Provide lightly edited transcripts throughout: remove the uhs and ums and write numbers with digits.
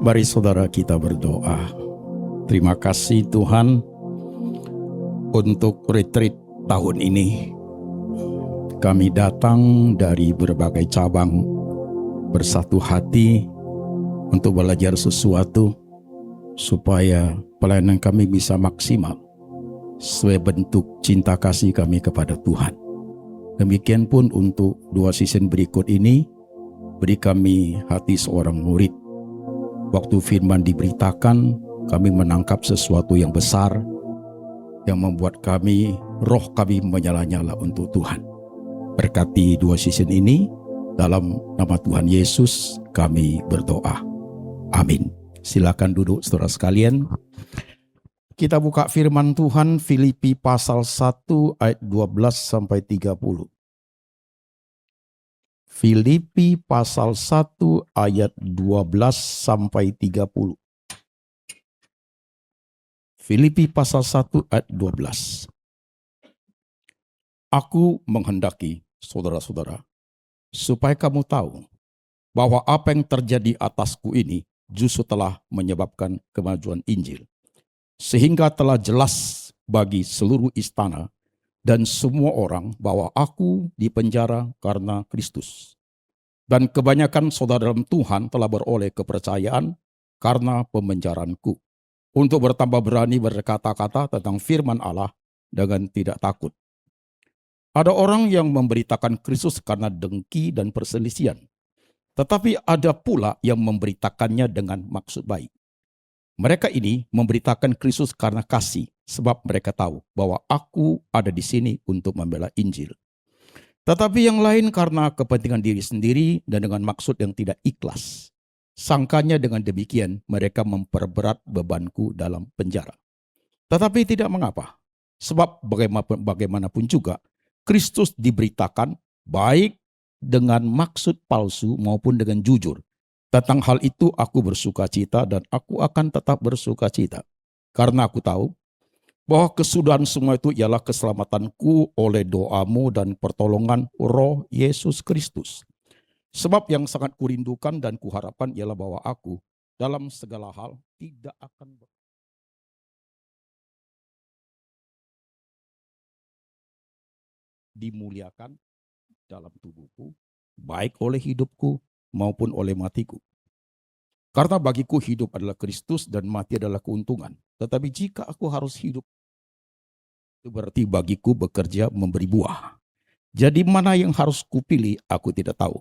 Mari saudara kita berdoa. Terima kasih Tuhan untuk retreat tahun ini. Kami datang dari berbagai cabang bersatu hati untuk belajar sesuatu supaya pelayanan kami bisa maksimal sesuai bentuk cinta kasih kami kepada Tuhan. Demikian pun untuk 2 season berikut ini, beri kami hati seorang murid. Waktu firman diberitakan, kami menangkap sesuatu yang besar yang membuat kami, roh kami menyala-nyala untuk Tuhan. Berkati 2 season ini, dalam nama Tuhan Yesus kami berdoa. Amin. Silakan duduk saudara sekalian. Kita buka firman Tuhan Filipi pasal 1 ayat 12 sampai 30. Filipi pasal 1 ayat 12 sampai 30. Filipi pasal 1 ayat 12. Aku menghendaki, saudara-saudara, supaya kamu tahu bahwa apa yang terjadi atasku ini justru telah menyebabkan kemajuan Injil. Sehingga telah jelas bagi seluruh istana dan semua orang bahwa aku dipenjara karena Kristus. Dan kebanyakan saudara dalam Tuhan telah beroleh kepercayaan karena pemenjaraanku, untuk bertambah berani berkata-kata tentang firman Allah dengan tidak takut. Ada orang yang memberitakan Kristus karena dengki dan perselisihan, tetapi ada pula yang memberitakannya dengan maksud baik. Mereka ini memberitakan Kristus karena kasih, sebab mereka tahu bahwa aku ada di sini untuk membela Injil. Tetapi yang lain karena kepentingan diri sendiri dan dengan maksud yang tidak ikhlas. Sangkanya dengan demikian mereka memperberat bebanku dalam penjara. Tetapi tidak mengapa, sebab bagaimanapun juga Kristus diberitakan baik dengan maksud palsu maupun dengan jujur. Tentang hal itu aku bersukacita dan aku akan tetap bersukacita. Karena aku tahu bahwa kesudahan semua itu ialah keselamatanku oleh doamu dan pertolongan Roh Yesus Kristus. Sebab yang sangat kurindukan dan kuharapkan ialah bahwa aku dalam segala hal tidak akan dimuliakan dalam tubuhku, baik oleh hidupku maupun oleh matiku. Karena bagiku hidup adalah Kristus dan mati adalah keuntungan. Tetapi jika aku harus hidup, itu berarti bagiku bekerja memberi buah. Jadi mana yang harus kupilih, aku tidak tahu.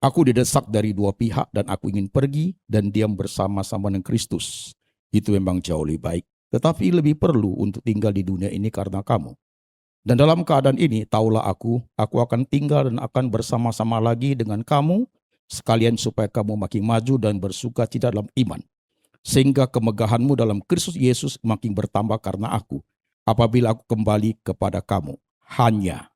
Aku didesak dari dua pihak dan aku ingin pergi dan diam bersama-sama dengan Kristus. Itu memang jauh lebih baik. Tetapi lebih perlu untuk tinggal di dunia ini karena kamu. Dan dalam keadaan ini, taulah aku akan tinggal dan akan bersama-sama lagi dengan kamu, sekalian supaya kamu makin maju dan bersukacita dalam iman. Sehingga kemegahanmu dalam Kristus Yesus makin bertambah karena aku, apabila aku kembali kepada kamu. Hanya,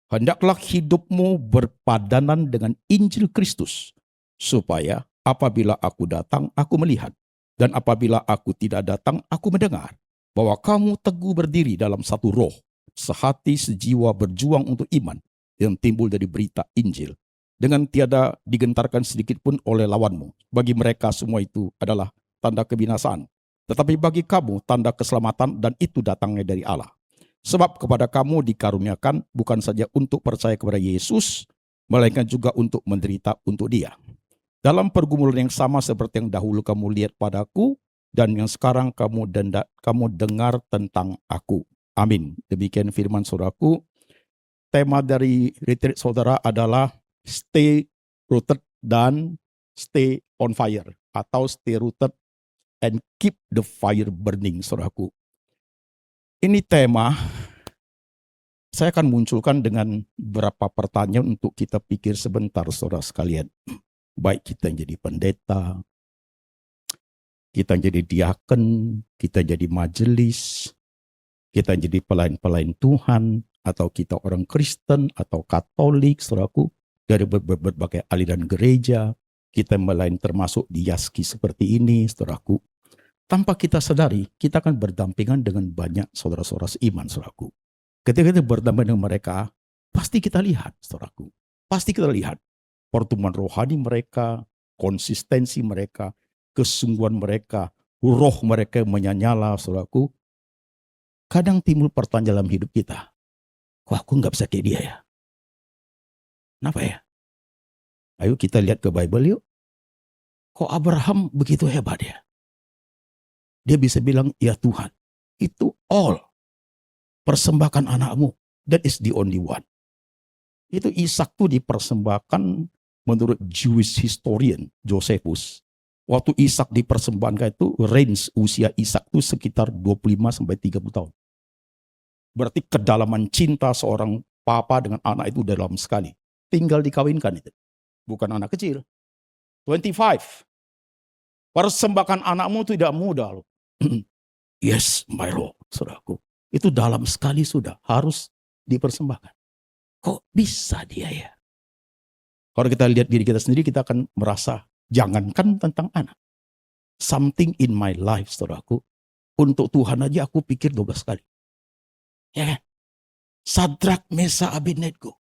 hendaklah hidupmu berpadanan dengan Injil Kristus, supaya apabila aku datang, aku melihat. Dan apabila aku tidak datang, aku mendengar, bahwa kamu teguh berdiri dalam satu roh, sehati sejiwa berjuang untuk iman yang timbul dari berita Injil, dengan tiada digentarkan sedikit pun oleh lawanmu. Bagi mereka semua itu adalah tanda kebinasaan, tetapi bagi kamu tanda keselamatan, dan itu datangnya dari Allah. Sebab kepada kamu dikaruniakan bukan saja untuk percaya kepada Yesus, melainkan juga untuk menderita untuk Dia, dalam pergumulan yang sama seperti yang dahulu kamu lihat padaku dan yang sekarang kamu dengar tentang aku. Amin. Demikian firman saudaraku. Tema dari retreat saudara adalah stay rooted dan stay on fire, atau stay rooted and keep the fire burning, saudaraku. Ini tema saya akan munculkan dengan beberapa pertanyaan untuk kita pikir sebentar, saudara sekalian. Baik kita yang jadi pendeta, kita yang jadi diaken, kita jadi majelis, kita jadi pelayan-pelayan Tuhan, atau kita orang Kristen atau Katolik, saudaraku, dari berbagai aliran gereja, kita melayani termasuk di Yaski seperti ini, saudaraku. Tanpa kita sadari, kita akan berdampingan dengan banyak saudara-saudara seiman, saudaraku. Ketika kita berdampingan dengan mereka, pasti kita lihat, saudaraku. Pasti kita lihat pertumbuhan rohani mereka, konsistensi mereka, kesungguhan mereka, roh mereka yang menyala, saudaraku, kadang timbul pertanyaan dalam hidup kita. Kok aku nggak bisa kayak dia ya? Kenapa ya? Ayo kita lihat ke Bible yuk. Kok Abraham begitu hebat ya? Dia bisa bilang, ya Tuhan, itu all. Persembahkan anakmu. That is the only one. Itu Ishak tuh dipersembahkan menurut Jewish historian Josephus. Waktu Ishak dipersembahkan itu range usia Ishak itu sekitar 25 sampai 30 tahun. Berarti kedalaman cinta seorang papa dengan anak itu dalam sekali. Tinggal dikawinkan itu. Bukan anak kecil. 25. Persembahkan anakmu tidak mudah loh. Yes, my Lord, saudaraku. Itu dalam sekali sudah harus dipersembahkan. Kok bisa dia ya? Kalau kita lihat diri kita sendiri, kita akan merasa, jangankan tentang anak. Something in my life, saudaraku. Untuk Tuhan aja aku pikir 12 kali. Ya kan? Sadrak, Mesa, Abednego.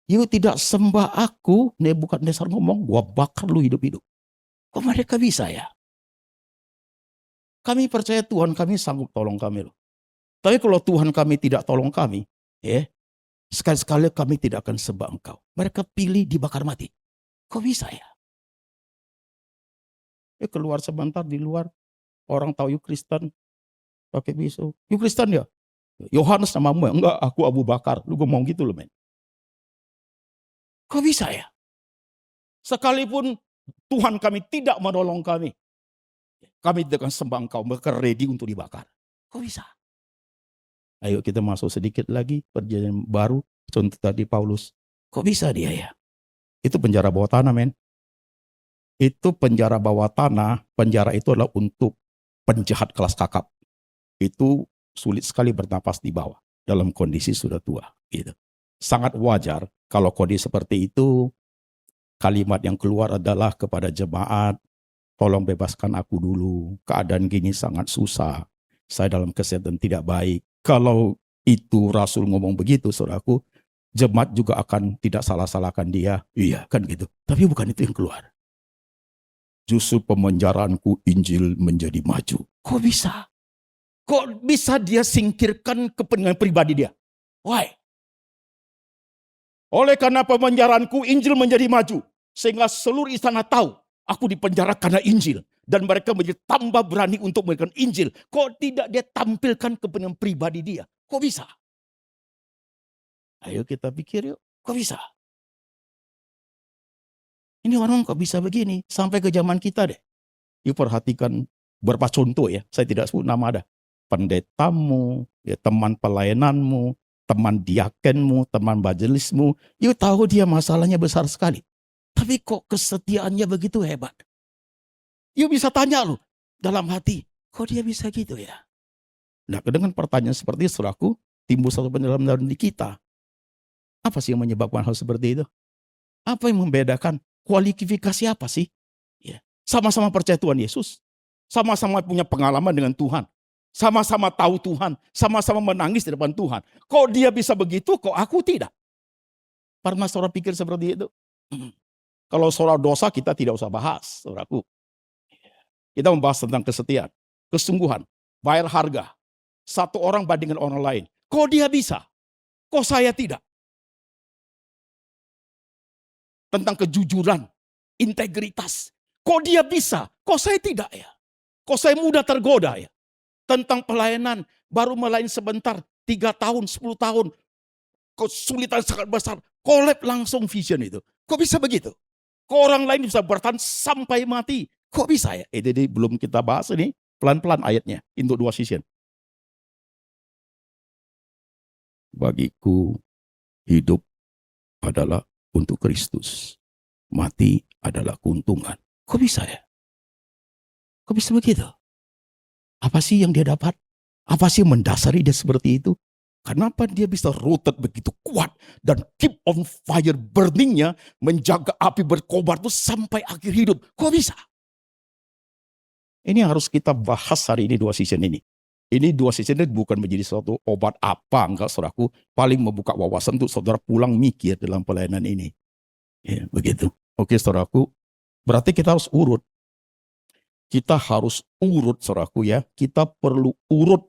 You tidak sembah aku, Nebukadnezar ngomong, gua bakar lu hidup-hidup. Kok mereka bisa ya? Kami percaya Tuhan kami sanggup tolong kami loh. Tapi kalau Tuhan kami tidak tolong kami, sekali-sekali kami tidak akan sembah engkau. Mereka pilih dibakar mati. Kok bisa ya? Keluar sebentar di luar, orang tahu you Kristen, pakai pisau. You Kristen ya? Yohanes namamu ya? Enggak, aku Abu Bakar. Lu ngomong gitu loh men. Kok bisa ya? Sekalipun Tuhan kami tidak menolong kami tidak akan sembah engkau, mereka ready untuk dibakar. Kok bisa? Ayo kita masuk sedikit lagi, perjanjian baru, contoh tadi Paulus. Kok bisa dia ya? Itu penjara bawah tanah men. Itu penjara bawah tanah, penjara itu adalah untuk penjahat kelas kakap. Itu sulit sekali bernapas di bawah dalam kondisi sudah tua. Gitu. Sangat wajar kalau kondisi seperti itu, kalimat yang keluar adalah kepada jemaat, tolong bebaskan aku dulu, keadaan gini sangat susah, saya dalam kesehatan tidak baik. Kalau itu Rasul ngomong begitu, saudaraku, jemaat juga akan tidak salah-salahkan dia. Iya kan gitu, tapi bukan itu yang keluar. Justru pemenjaraanku Injil menjadi maju. Kok bisa? Kok bisa dia singkirkan kepentingan pribadi dia? Why? Oleh karena pemenjaraanku Injil menjadi maju. Sehingga seluruh istana tahu aku dipenjara karena Injil. Dan mereka menjadi tambah berani untuk memberikan Injil. Kok tidak dia tampilkan kepentingan pribadi dia? Kok bisa? Ayo kita pikir yuk. Kok bisa? Ini orang kok bisa begini? Sampai ke zaman kita deh. Yuk perhatikan beberapa contoh ya. Saya tidak sebut nama ada. Pendetamu, ya, teman pelayananmu, teman diakenmu, teman majelismu. Yuk tahu dia masalahnya besar sekali. Tapi kok kesetiaannya begitu hebat? Yuk bisa tanya loh dalam hati. Kok dia bisa gitu ya? Nah dengan pertanyaan seperti itu, saudaraku, timbul satu pendalam dalam diri kita. Apa sih yang menyebabkan hal seperti itu? Apa yang membedakan? Kualifikasi apa sih? Ya. Sama-sama percaya Tuhan Yesus. Sama-sama punya pengalaman dengan Tuhan. Sama-sama tahu Tuhan. Sama-sama menangis di depan Tuhan. Kok dia bisa begitu, kok aku tidak? Pernah saudara pikir seperti itu? Kalau saudara dosa kita tidak usah bahas, saudaraku. Kita membahas tentang kesetiaan, kesungguhan, bayar harga. Satu orang bandingkan orang lain. Kok dia bisa? Kok saya tidak? Tentang kejujuran, integritas. Kok dia bisa? Kok saya tidak ya? Kok saya mudah tergoda ya? Tentang pelayanan, baru melayani sebentar, 3 tahun, 10 tahun. Kesulitan sangat besar. Kolab langsung vision itu. Kok bisa begitu? Kok orang lain bisa bertahan sampai mati? Kok bisa ya? Jadi belum kita bahas ini, pelan-pelan ayatnya. Untuk 2 season. Bagiku, hidup adalah untuk Kristus. Mati adalah keuntungan. Kok bisa ya? Kok bisa begitu? Apa sih yang dia dapat? Apa sih yang mendasari dia seperti itu? Kenapa dia bisa rooted begitu kuat dan keep on fire burningnya, menjaga api berkobar itu sampai akhir hidup? Kok bisa? Ini harus kita bahas hari ini 2 season ini. Ini 2 season ini bukan menjadi suatu obat apa, enggak saudaraku. Paling membuka wawasan untuk saudara pulang mikir dalam pelayanan ini. Ya, begitu. Oke saudaraku, berarti kita harus urut. kita harus urut, saudaraku ya. Kita perlu urut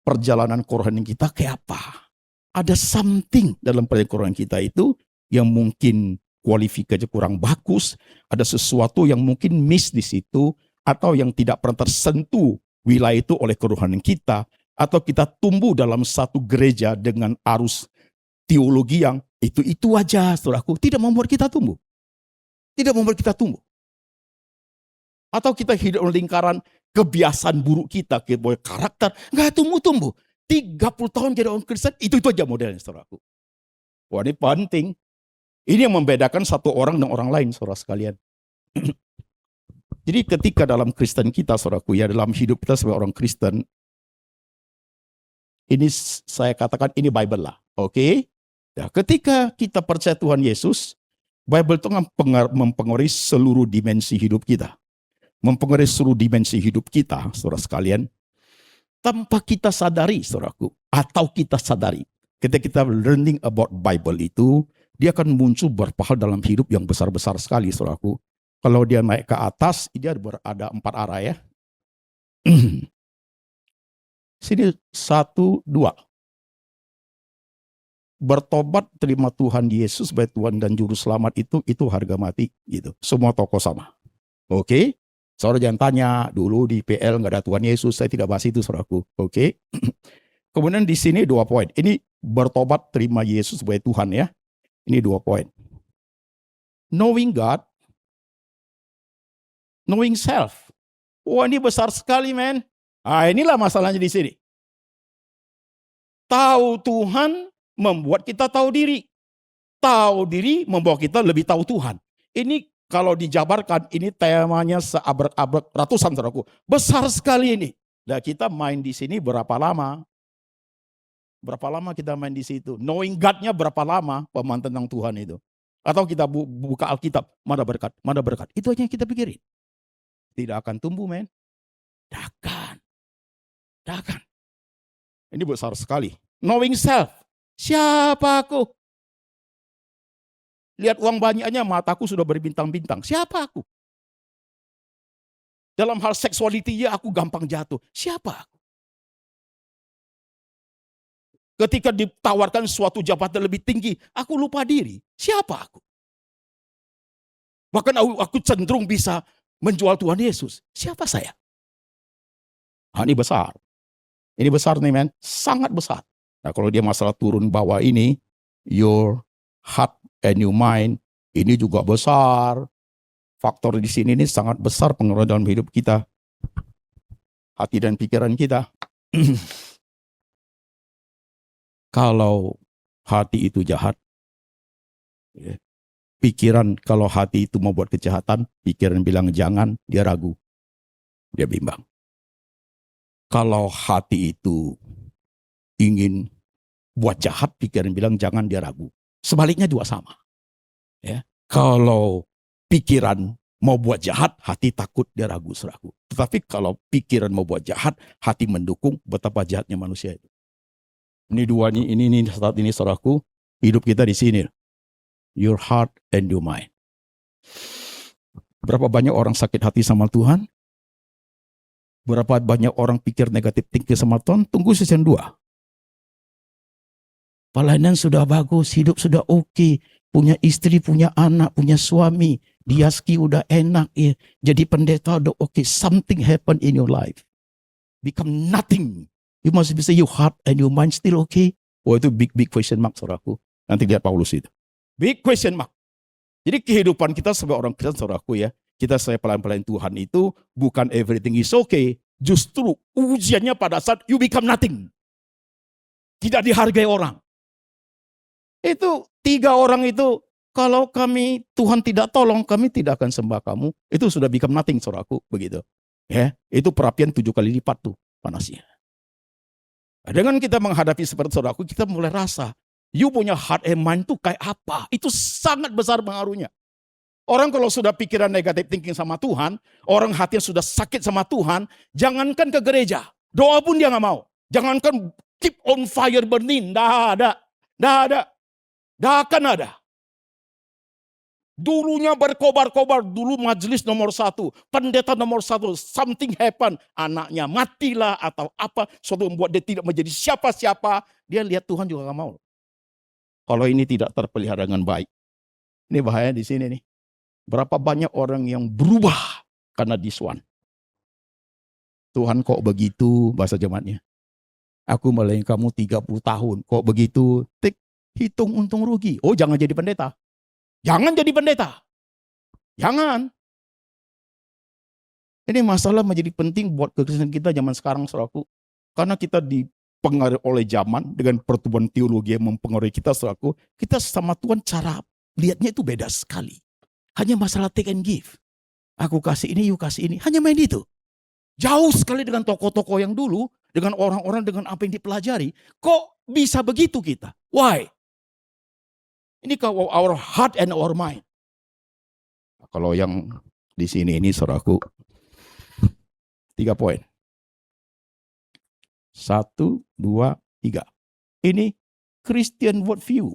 perjalanan kerohanian kita kayak apa. Ada something dalam perjalanan kerohanian kita itu yang mungkin kualifikasinya kurang bagus, ada sesuatu yang mungkin miss di situ, atau yang tidak pernah tersentuh wilayah itu oleh kerohanian kita, atau kita tumbuh dalam satu gereja dengan arus teologi yang itu aja, saudaraku, tidak membuat kita tumbuh. Tidak membuat kita tumbuh. Atau kita hidup dalam lingkaran kebiasaan buruk kita, karakter, nggak tumbuh-tumbuh. 30 tahun jadi orang Kristen, itu aja modelnya, saudaraku. Wah, ini penting. Ini yang membedakan satu orang dengan orang lain, saudara sekalian. Jadi ketika dalam Kristen kita, saudaraku ya, dalam hidup kita sebagai orang Kristen, ini saya katakan ini Bible lah, oke? Nah, ketika kita percaya Tuhan Yesus, Bible itu mempengaruhi seluruh dimensi hidup kita. Mempengaruhi seluruh dimensi hidup kita, saudara sekalian, tanpa kita sadari, saudaraku, atau kita sadari. Ketika kita learning about Bible itu, dia akan muncul beberapa hal dalam hidup yang besar-besar sekali, saudaraku. Kalau dia naik ke atas, dia ada 4 arah ya. Sini 1, 2. Bertobat, terima Tuhan Yesus sebagai Tuhan dan Juru Selamat itu harga mati gitu. Semua tokoh sama. Oke? Saudara jangan tanya, dulu di PL nggak ada Tuhan Yesus, saya tidak bahas itu, saudaraku. Oke? Kemudian di sini 2 poin. Ini bertobat, terima Yesus sebagai Tuhan ya. Ini 2 poin. Knowing God, knowing self. Wah, ini besar sekali, men. Ah, inilah masalahnya di sini. Tahu Tuhan membuat kita tahu diri. Tahu diri membawa kita lebih tahu Tuhan. Ini kalau dijabarkan, ini temanya seabrek-abrek ratusan, saudaraku. Besar sekali ini. Nah, kita main di sini berapa lama? Berapa lama kita main di situ? Knowing God-nya berapa lama pemahaman tentang Tuhan itu? Atau kita buka Alkitab, mana berkat, mana berkat. Itu aja yang kita pikirin. Tidak akan tumbuh, men. Tidak akan. Ini besar sekali. Knowing self. Siapa aku? Lihat uang banyaknya, mataku sudah berbintang-bintang. Siapa aku? Dalam hal seksualitinya aku gampang jatuh. Siapa aku? Ketika ditawarkan suatu jabatan lebih tinggi, aku lupa diri. Siapa aku? Bahkan aku cenderung bisa menjual Tuhan Yesus. Siapa saya? Nah, ini besar. Ini besar nih, men. Sangat besar. Nah, kalau dia masalah turun bawah ini, your heart and your mind, ini juga besar. Faktor di sini ini sangat besar pengaruh dalam hidup kita. Hati dan pikiran kita. Kalau hati itu jahat, pikiran kalau hati itu mau buat kejahatan, pikiran bilang jangan, dia ragu, dia bimbang. Kalau hati itu ingin buat jahat, pikiran bilang jangan, dia ragu. Sebaliknya juga sama. Ya. Kalau pikiran mau buat jahat, hati takut, dia ragu, seragu. Tetapi kalau pikiran mau buat jahat, hati mendukung, betapa jahatnya manusia itu. Ini dua ini saat ini, saudaraku, hidup kita di sini. Your heart and your mind. Berapa banyak orang sakit hati sama Tuhan? Berapa banyak orang pikir negatif thinking sama Tuhan? Tunggu season 2. Pelayanan sudah bagus, hidup sudah oke, punya istri, punya anak, punya suami, diaski udah enak, ya. Jadi pendeta udah oke. Something happen in your life. Become nothing. You must be say your heart and your mind still okay. Oh, itu big question mark, saudaraku. Nanti lihat Paulus itu. Big question mark. Jadi kehidupan kita sebagai orang Kristen, saudaraku ya, kita sebagai pelayan-pelayan Tuhan itu bukan everything is okay. Justru ujiannya pada saat you become nothing. Tidak dihargai orang. Itu 3 orang itu, kalau kami Tuhan tidak tolong, kami tidak akan sembah kamu. Itu sudah become nothing, saudaraku, begitu. Ya, itu perapian 7 kali lipat tuh panasnya. Dengan kita menghadapi seperti saudaraku, kita mulai rasa, you punya heart and mind tuh kayak apa? Itu sangat besar pengaruhnya. Orang kalau sudah pikiran negatif thinking sama Tuhan, orang hatinya sudah sakit sama Tuhan, jangankan ke gereja, doa pun dia nggak mau. Jangankan keep on fire burning, dah ada. Dah akan ada. Dulunya berkobar-kobar, dulu majelis nomor 1, pendeta nomor 1, something happen, anaknya matilah atau apa, suatu membuat dia tidak menjadi siapa-siapa, dia lihat Tuhan juga gak mau. Kalau ini tidak terpelihara dengan baik. Ini bahaya di sini nih. Berapa banyak orang yang berubah karena this one. Tuhan kok begitu, bahasa jemaatnya. Aku melayani kamu 30 tahun, kok begitu, tik, hitung untung rugi. Oh, jangan jadi pendeta. Jangan jadi pendeta. Jangan. Ini masalah menjadi penting buat kekristenan kita zaman sekarang, saudaraku. Karena kita dipengaruhi oleh zaman dengan pertumbuhan teologi yang mempengaruhi kita, saudaraku. Kita sama Tuhan cara lihatnya itu beda sekali. Hanya masalah take and give. Aku kasih ini, you kasih ini. Hanya main itu. Jauh sekali dengan tokoh-tokoh yang dulu, dengan orang-orang dengan apa yang dipelajari. Kok bisa begitu kita? Why? Ini kalau our heart and our mind. Kalau yang di sini ini saudaraku, 3 poin. 1, 2, 3. Ini Christian worldview.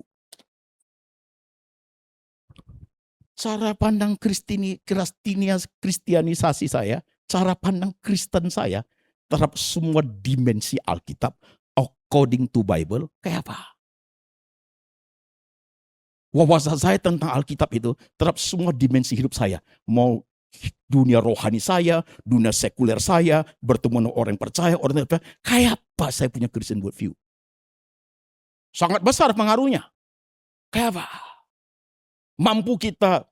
Cara pandang kristianisasi saya, cara pandang Kristen saya terhadap semua dimensi Alkitab according to Bible kayak apa? Wawasan saya tentang Alkitab itu terhadap semua dimensi hidup saya. Mau dunia rohani saya, dunia sekuler saya, bertemu dengan orang percaya, orang yang percaya. Kayak apa saya punya Christian worldview? Sangat besar pengaruhnya. Kayak apa? Mampu kita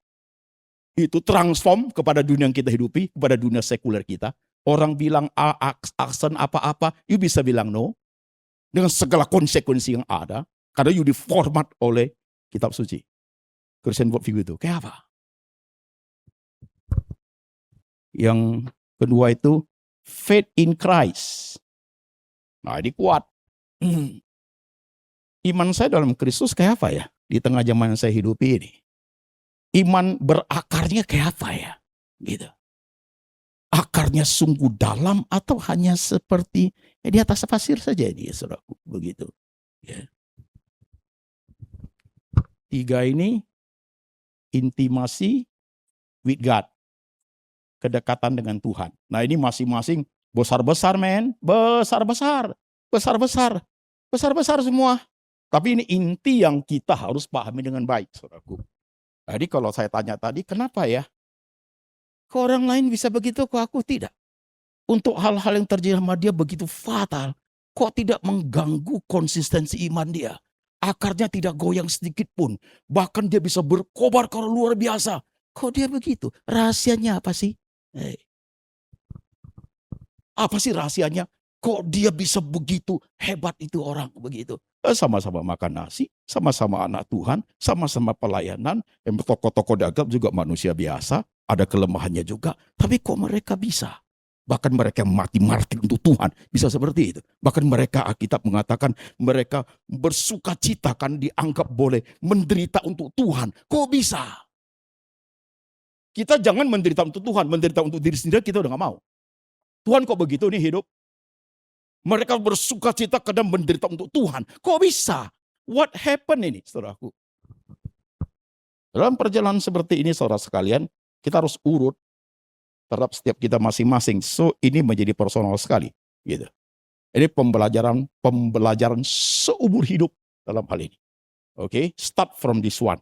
itu transform kepada dunia yang kita hidupi, kepada dunia sekuler kita. Orang bilang aksen apa-apa, you bisa bilang no. Dengan segala konsekuensi yang ada. Karena you diformat oleh kitab suci. Christian worldview itu. Kayak apa? Yang kedua itu faith in Christ. Nah, ini kuat. Iman saya dalam Kristus kayak apa ya? Di tengah zaman yang saya hidupi ini. Iman berakarnya kayak apa ya? Gitu. Akarnya sungguh dalam atau hanya seperti di atas pasir saja ini, saudaraku. Begitu. Ya. 3 ini intimasi with God. Kedekatan dengan Tuhan. Nah, ini masing-masing besar-besar, men. Besar-besar. Besar-besar. Besar-besar semua. Tapi ini inti yang kita harus pahami dengan baik, saudaraku. Jadi kalau saya tanya tadi, kenapa ya? Kok orang lain bisa begitu, kok aku tidak? Untuk hal-hal yang terjadi sama dia begitu fatal, kok tidak mengganggu konsistensi iman dia? Akarnya tidak goyang sedikit pun. Bahkan dia bisa berkobar kalau luar biasa. Kok dia begitu? Rahasianya apa sih? Apa sih rahasianya? Kok dia bisa begitu hebat itu orang begitu? Sama-sama makan nasi, sama-sama anak Tuhan, sama-sama pelayanan. Tokoh-tokoh dagang juga manusia biasa, ada kelemahannya juga. Tapi kok mereka bisa? Bahkan mereka mati martir untuk Tuhan, bisa seperti itu. Bahkan mereka, Alkitab mengatakan mereka bersuka cita kan dianggap boleh menderita untuk Tuhan. Kok bisa? Kita jangan menderita untuk Tuhan, menderita untuk diri sendiri kita udah gak mau. Tuhan kok begitu nih hidup? Mereka bersuka cita kadang menderita untuk Tuhan. Kok bisa? What happened ini, saudaraku? Dalam perjalanan seperti ini, saudara sekalian, kita harus urut terhadap setiap kita masing-masing. So, ini menjadi personal sekali. Gitu. Ini pembelajaran seumur hidup dalam hal ini. Oke, start from this one.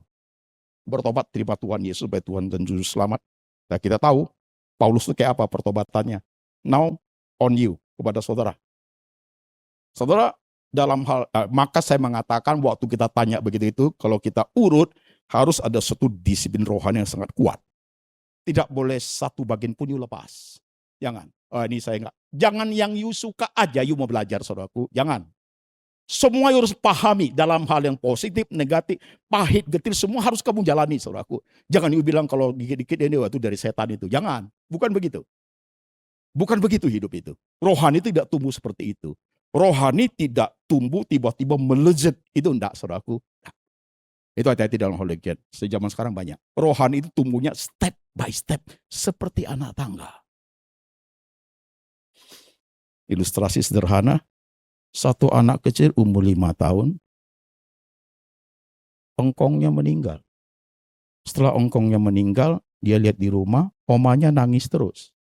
Bertobat, terima Tuhan Yesus sebagai Tuhan dan Juru Selamat. Nah, kita tahu, Paulus itu kayak apa pertobatannya. Now, on you, kepada saudara. Saudara, dalam hal, maka saya mengatakan waktu kita tanya begitu itu, kalau kita urut, harus ada satu disiplin rohani yang sangat kuat. Tidak boleh satu bagian pun you lepas. Jangan. Oh, ini saya enggak. Jangan yang you suka aja you mau belajar, saudaraku. Jangan. Semua you harus pahami dalam hal yang positif, negatif, pahit, getir, semua harus kamu jalani, saudaraku. Jangan you bilang kalau dikit-dikit ini waktu dari setan itu. Jangan. Bukan begitu. Bukan begitu hidup itu. Rohani tidak tumbuh seperti itu. Rohani tidak tumbuh tiba-tiba melejit. Itu enggak, saudaraku. Itu hati-hati dalam Hollywood. Sejaman sekarang banyak. Rohani itu tumbuhnya step by step. Seperti anak tangga. Ilustrasi sederhana. Satu anak kecil umur 5 tahun. Engkongnya meninggal. Setelah ongkongnya meninggal, dia lihat di rumah, omanya nangis terus.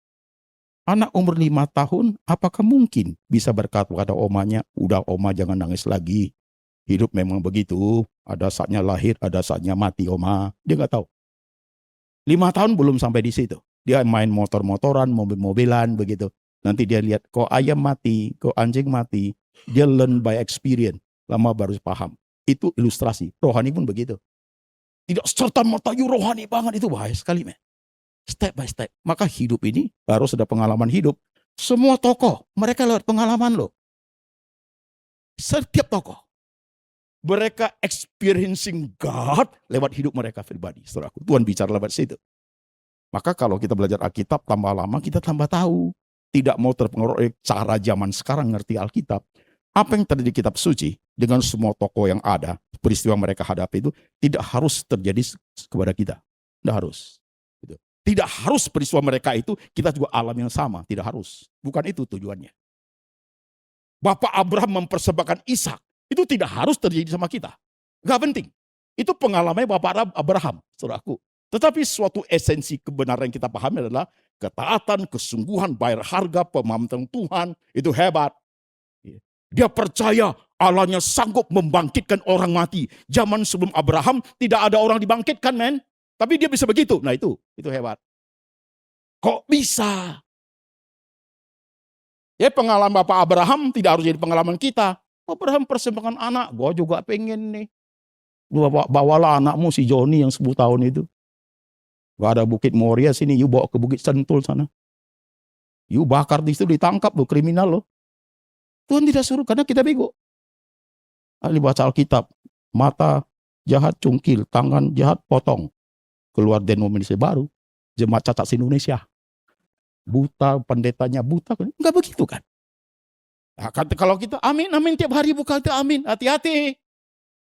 Anak umur 5 tahun, apakah mungkin bisa berkata pada omanya, udah oma jangan nangis lagi. Hidup memang begitu, ada saatnya lahir, ada saatnya mati oma. Dia nggak tahu. 5 tahun belum sampai di situ. Dia main motor-motoran, mobil-mobilan begitu. Nanti dia lihat, kok ayam mati, kok anjing mati. Dia learn by experience. Lama baru paham. Itu ilustrasi. Rohani pun begitu. Tidak serta-merta rohani banget, itu bahaya sekali, men. Step by step. Maka hidup ini harus ada pengalaman hidup. Semua tokoh, mereka lewat pengalaman loh. Setiap tokoh. Mereka experiencing God lewat hidup mereka pribadi. Saudaraku, Tuhan bicara lewat situ. Maka kalau kita belajar Alkitab tambah lama, kita tambah tahu. Tidak mau terpengaruh oleh cara zaman sekarang ngerti Alkitab. Apa yang terjadi di kitab suci dengan semua tokoh yang ada, peristiwa mereka hadapi itu tidak harus terjadi kepada kita. Tidak harus. Tidak harus peristiwa mereka itu kita juga alami yang sama. Tidak harus. Bukan itu tujuannya. Bapak Abraham mempersembahkan Ishak. Itu tidak harus terjadi sama kita. Gak penting. Itu pengalaman Bapak Abraham, saudaraku. Tetapi suatu esensi kebenaran yang kita pahami adalah ketaatan, kesungguhan, bayar harga, pemahaman tentang Tuhan. Itu hebat. Dia percaya Allahnya sanggup membangkitkan orang mati. Zaman sebelum Abraham tidak ada orang dibangkitkan, men. Tapi dia bisa begitu. Nah itu hebat. Kok bisa? Ya pengalaman Bapak Abraham tidak harus jadi pengalaman kita. Abraham persembahkan anak, gue juga pengen nih. Lu bawalah anakmu si Joni yang 10 tahun itu. Gak ada Bukit Moria sini, you bawa ke Bukit Sentul sana. You bakar di situ, ditangkap lo, kriminal lo. Tuhan tidak suruh karena kita bego. Ahli baca Alkitab, mata jahat cungkil, tangan jahat potong. Keluar denominasi baru, jemaat cacat Indonesia. Buta, pendetanya buta, enggak begitu kan? Nah, kalau kita amin, amin tiap hari buka itu amin, hati-hati.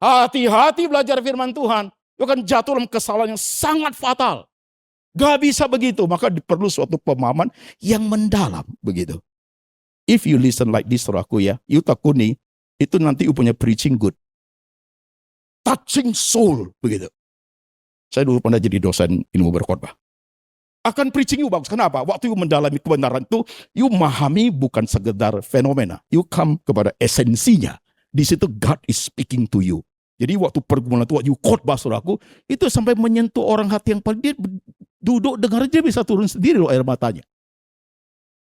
Hati-hati belajar firman Tuhan. Itu kan jatuh dalam kesalahan yang sangat fatal. Gak bisa begitu, maka perlu suatu pemahaman yang mendalam begitu. If you listen like this, saudaraku ya, you takuni, itu nanti you punya preaching good. Touching soul, begitu. Saya dulu pernah jadi dosen ilmu berkhotbah. Akan preaching you bagus. Kenapa? Waktu you mendalami kebenaran itu, you memahami bukan sekedar fenomena. You come kepada esensinya. Di situ God is speaking to you. Jadi waktu pergumulan itu, you khotbah saudaraku, itu sampai menyentuh orang hati yang paling dia duduk dengar aja bisa turun sendiri loh air matanya.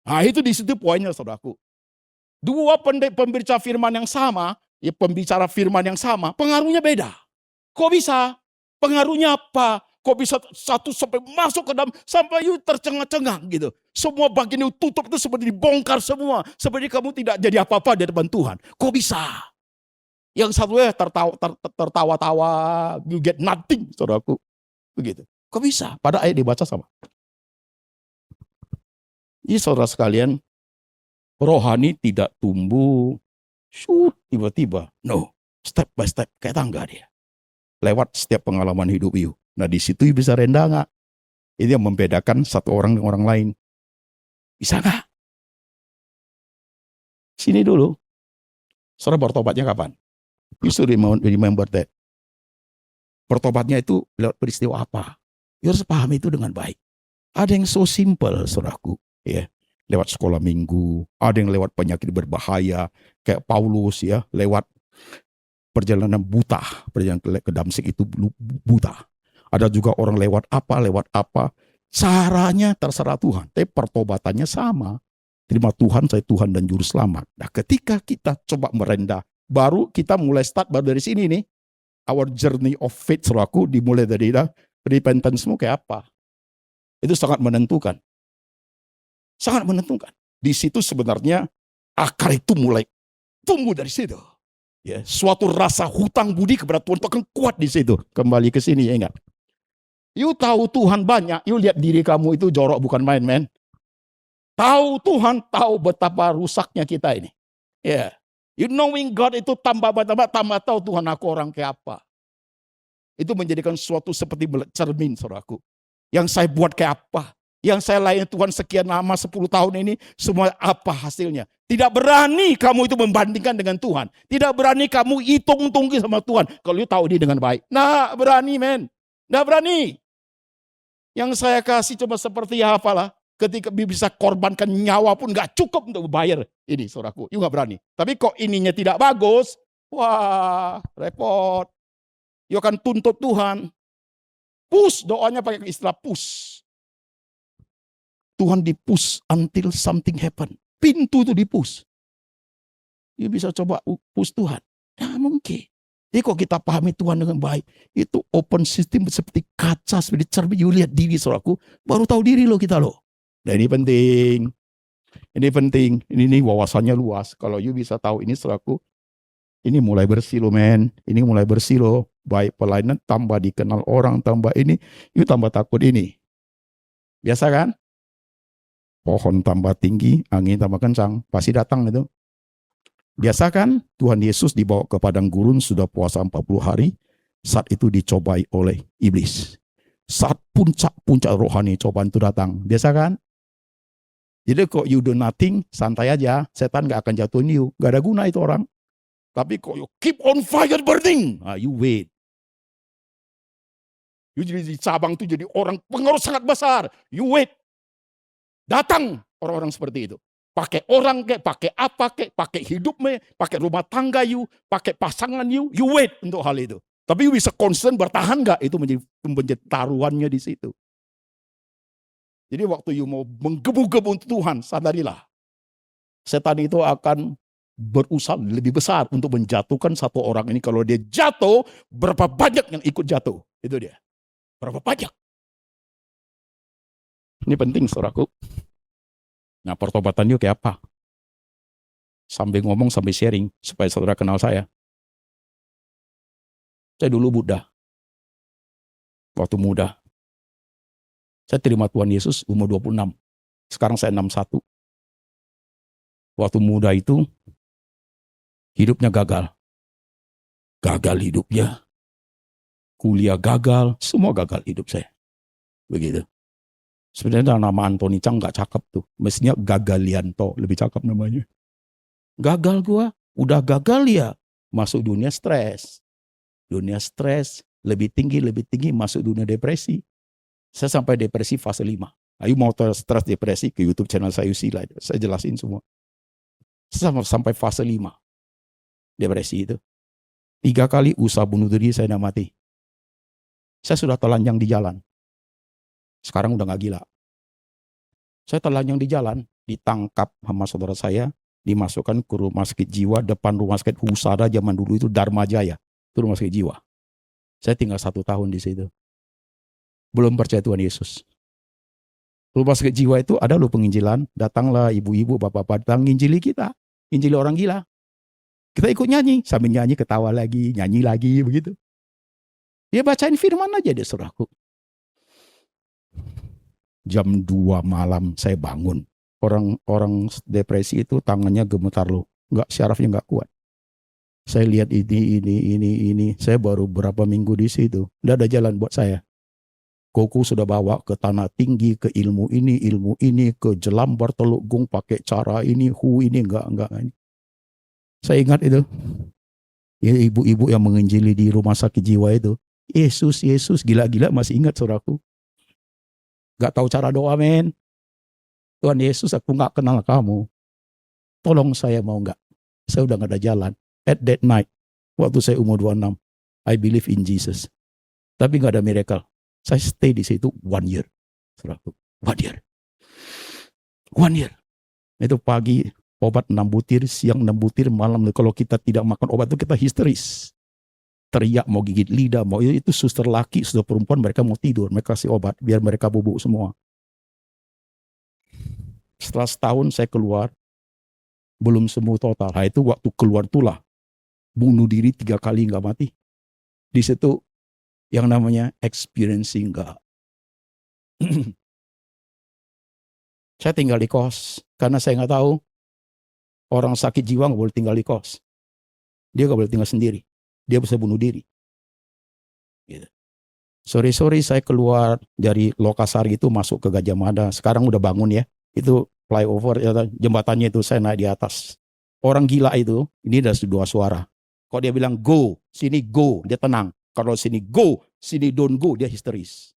Nah itu di situ poinnya saudaraku. Dua pembicara firman yang sama, ya pembicara firman yang sama, pengaruhnya beda. Kok bisa? Pengaruhnya apa? Kok bisa satu sampai masuk ke dalam, sampai you tercengang-cengang gitu. Semua bagian you tutup itu seperti dibongkar semua. Seperti kamu tidak jadi apa-apa di depan Tuhan. Kok bisa? Yang satu tertawa-tawa, you get nothing, saudaraku. Begitu. Kok bisa? Pada ayat dibaca sama. Jadi saudara sekalian, rohani tidak tumbuh, tiba-tiba. No, step by step, kayak tangga dia. Lewat setiap pengalaman hidup you. Nah di situ you bisa rendah nggak? Ini yang membedakan satu orang dengan orang lain. Bisa nggak? Sini dulu. Saudara bertobatnya kapan? You should remember that. Bertobatnya itu lewat peristiwa apa? You harus pahami itu dengan baik. Ada yang so simple, saudaraku. Ya, lewat sekolah minggu. Ada yang lewat penyakit berbahaya. Kayak Paulus ya, lewat perjalanan buta, perjalanan ke Damsik itu buta. Ada juga orang lewat apa, caranya terserah Tuhan. Tapi pertobatannya sama. Terima Tuhan, saya Tuhan dan Juru Selamat. Nah ketika kita coba merendah, baru kita mulai start, baru dari sini nih. Our journey of faith saudaraku dimulai dari repentance-mu kayak apa. Itu sangat menentukan. Sangat menentukan. Di situ sebenarnya akar itu mulai tumbuh dari situ. Ya, suatu rasa hutang budi kepada Tuhan itu akan kuat di situ. Kembali ke sini ya ingat. You tahu Tuhan banyak, you lihat diri kamu itu jorok bukan main-main. Tahu Tuhan, tahu betapa rusaknya kita ini. Ya, you knowing God itu tambah tahu Tuhan aku orang kayak apa. Itu menjadikan suatu seperti cermin saudaraku. Yang saya buat kayak apa. Yang saya layani Tuhan sekian lama 10 tahun ini, semua apa hasilnya. Tidak berani kamu itu membandingkan dengan Tuhan. Tidak berani kamu hitung-hitung sama Tuhan. Kalau you tahu dia dengan baik. Nah berani men. Nggak berani. Yang saya kasih cuma seperti apalah. Ketika bisa korbankan nyawa pun nggak cukup untuk bayar ini, saudaraku. You nggak berani. Tapi kok ininya tidak bagus, wah repot. You akan tuntut Tuhan. Push, doanya pakai istilah push. Tuhan di-push until something happen. Pintu itu di-push. You bisa coba push Tuhan. Nah mungkin. Jadi kok kita pahami Tuhan dengan baik, itu open system seperti kaca, seperti cermin. You lihat diri, saudaraku, baru tahu diri lo kita lo. Dan ini penting. Ini penting. Ini wawasannya luas. Kalau you bisa tahu ini, saudaraku, ini mulai bersih lo, men. Ini mulai bersih lo. Baik pelayanan, tambah dikenal orang, tambah ini, you tambah takut ini. Biasa kan? Pohon tambah tinggi, angin tambah kencang, pasti datang itu. Biasa kan? Tuhan Yesus dibawa ke padang gurun, sudah puasa 40 hari. Saat itu dicobai oleh iblis. Saat puncak-puncak rohani cobaan itu datang. Biasa kan? Jadi kok you do nothing, santai aja. Setan gak akan jatuhin you. Gak ada guna itu orang. Tapi kok you keep on fire burning, you wait. You jadi cabang itu jadi orang pengaruh sangat besar. You wait. Datang orang-orang seperti itu. Pakai orang kayak, pakai apa kayak, pakai hidupnya, pakai rumah tangga you, pakai pasangan you wait untuk hal itu. Tapi you bisa concern bertahan gak? Itu menjadi taruhannya di situ. Jadi waktu you mau menggebu-gebu untuk Tuhan, sadarilah. Setan itu akan berusaha lebih besar untuk menjatuhkan satu orang ini. Kalau dia jatuh, berapa banyak yang ikut jatuh? Itu dia. Berapa banyak? Ini penting, saudaraku. Nah, pertobatan yuk kayak apa? Sambil ngomong, sambil sharing, supaya saudara kenal saya. Saya dulu Buddha. Waktu muda. Saya terima Tuhan Yesus umur 26. Sekarang saya 61. Waktu muda itu, hidupnya gagal. Gagal hidupnya. Kuliah gagal, semua gagal hidup saya. Begitu. Sebenarnya nama Anthony Chang gak cakep tuh. Mestinya Gagalianto, lebih cakep namanya. Gagal gua, udah gagal ya. Masuk dunia stres. Dunia stres, lebih tinggi, masuk dunia depresi. Saya sampai depresi fase 5. Ayo mau stres depresi, ke YouTube channel saya UC lah. Saya jelasin semua. Saya sampai fase 5. Depresi itu. 3 kali usaha bunuh diri, saya udah mati. Saya sudah telanjang di jalan. Sekarang udah gak gila. Saya telanjang di jalan, ditangkap sama saudara saya, dimasukkan ke rumah sakit jiwa, depan rumah sakit Husada zaman dulu itu Dharma Jaya. Itu rumah sakit jiwa. Saya tinggal 1 tahun di situ. Belum percaya Tuhan Yesus. Rumah sakit jiwa itu ada loh penginjilan, datanglah ibu-ibu, bapak-bapak, datang nginjili kita. Injili orang gila. Kita ikut nyanyi, sambil nyanyi ketawa lagi, nyanyi lagi, begitu. Dia bacain firman aja deh, saudaraku. Jam 2 malam saya bangun. Orang depresi itu tangannya gemetar loh. Syarafnya nggak kuat. Saya lihat ini. Saya baru berapa minggu di situ. Nggak ada jalan buat saya. Koko sudah bawa ke tanah tinggi, ke ilmu ini, ke Jelambar Teluk Gung pakai cara ini, enggak. Saya ingat itu. Ya, ibu-ibu yang menginjili di rumah sakit jiwa itu. Yesus, gila-gila masih ingat saudaraku. Gak tahu cara doa, men. Tuhan Yesus, aku gak kenal kamu. Tolong saya, mau gak? Saya udah gak ada jalan. At that night, waktu saya umur 26, I believe in Jesus. Tapi gak ada miracle. Saya stay di situ 1 year. Saudaraku, 1 year. 1 year. Itu pagi obat 6 butir, siang 6 butir, malam. Kalau kita tidak makan obat itu kita histeris. Teriak mau gigit lidah, mau itu suster laki, suster perempuan, mereka mau tidur, mereka kasih obat biar mereka bubuk semua. Setelah setahun saya keluar, belum sembuh total. Nah, itu waktu keluar itulah bunuh diri 3 kali nggak mati. Di situ yang namanya experiencing God. Saya tinggal di kos karena saya nggak tahu orang sakit jiwa nggak boleh tinggal di kos. Dia nggak boleh tinggal sendiri. Dia bisa bunuh diri. Gitu. Sore-sore saya keluar dari Lokasari itu masuk ke Gajah Mada. Sekarang udah bangun ya. Itu flyover, ya, jembatannya itu saya naik di atas. Orang gila itu, ini ada 2 suara. Kalau dia bilang go, sini go, dia tenang. Kalau sini go, sini don't go, dia histeris.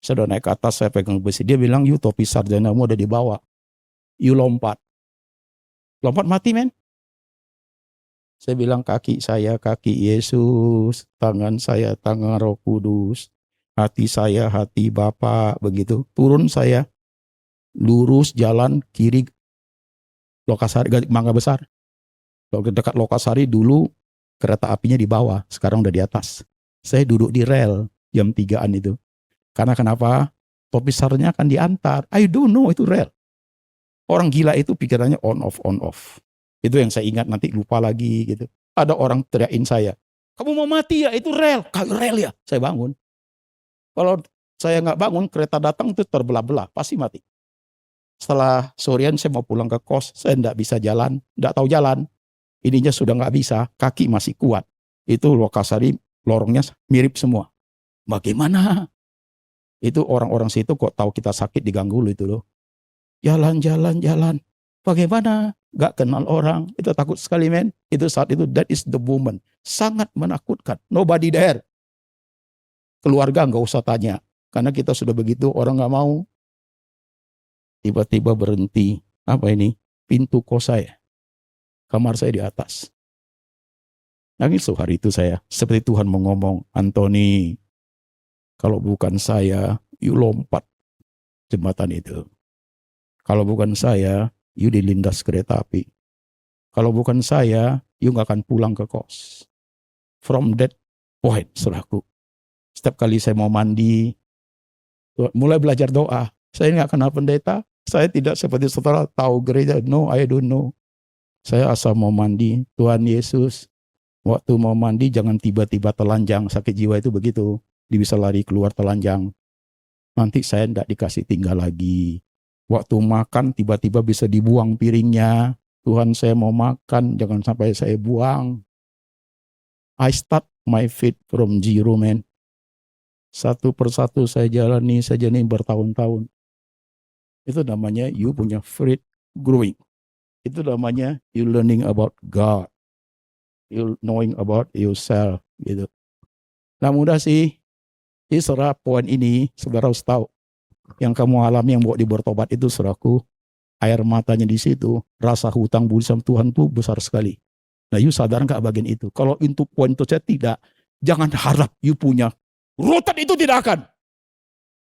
Saya udah naik ke atas, saya pegang besi. Dia bilang, you topi sarjanamu ada di bawah. You lompat. Lompat mati, men. Saya bilang, kaki saya, kaki Yesus. Tangan saya, tangan Roh Kudus. Hati saya, hati Bapa. Begitu. Turun saya. Lurus jalan kiri. Lokasari, Mangga Besar. Dekat Lokasari dulu, kereta apinya di bawah. Sekarang udah di atas. Saya duduk di rel jam 3-an itu. Karena kenapa? Topi sarnya akan diantar. I don't know itu rel. Orang gila itu pikirannya on off, on off. Itu yang saya ingat, nanti lupa lagi gitu. Ada orang teriakin saya, kamu mau mati ya, itu rel. Kalau rel ya, saya bangun. Kalau saya nggak bangun, kereta datang itu terbelah-belah, pasti mati. Setelah sorean saya mau pulang ke kos, saya nggak bisa jalan, nggak tahu jalan. Ininya sudah nggak bisa, kaki masih kuat. Itu Lokasari, lorongnya mirip semua. Bagaimana? Itu orang-orang situ kok tahu kita sakit diganggu itu loh. Jalan. Bagaimana? Gak kenal orang. Itu takut sekali, men. Itu saat itu, that is the moment. Sangat menakutkan. Nobody there. Keluarga gak usah tanya. Karena kita sudah begitu, orang gak mau. Tiba-tiba berhenti. Apa ini? Pintu kos saya. Kamar saya di atas. Nangis tuh hari itu saya. Seperti Tuhan mau ngomong, Anthony, kalau bukan saya, you lompat jembatan itu. Kalau bukan saya, you dilindas kereta api. Kalau bukan saya, you gak akan pulang ke kos. From that point, saudaraku. Setiap kali saya mau mandi, mulai belajar doa. Saya gak kenal pendeta. Saya tidak seperti saudara tahu gereja. No, I don't know. Saya asal mau mandi. Tuhan Yesus, waktu mau mandi jangan tiba-tiba telanjang. Sakit jiwa itu begitu. Dia bisa lari keluar telanjang. Nanti saya tidak dikasih tinggal lagi. Waktu makan tiba-tiba bisa dibuang piringnya. Tuhan, saya mau makan, jangan sampai saya buang. I start my faith from zero, man. Satu persatu saya jalani bertahun-tahun. Itu namanya you punya faith growing. Itu namanya you learning about God. You knowing about yourself. Gitu. Nah mudah sih. Saudara, poin ini, saudara harus tahu. Yang kamu alami yang bawa di bertobat itu, saudaraku, air matanya di situ, rasa hutang budi sama Tuhan itu besar sekali. Nah, you sadar nggak bagian itu? Kalau untuk poin itu saya tidak, jangan harap you punya. Rutan itu tidak akan.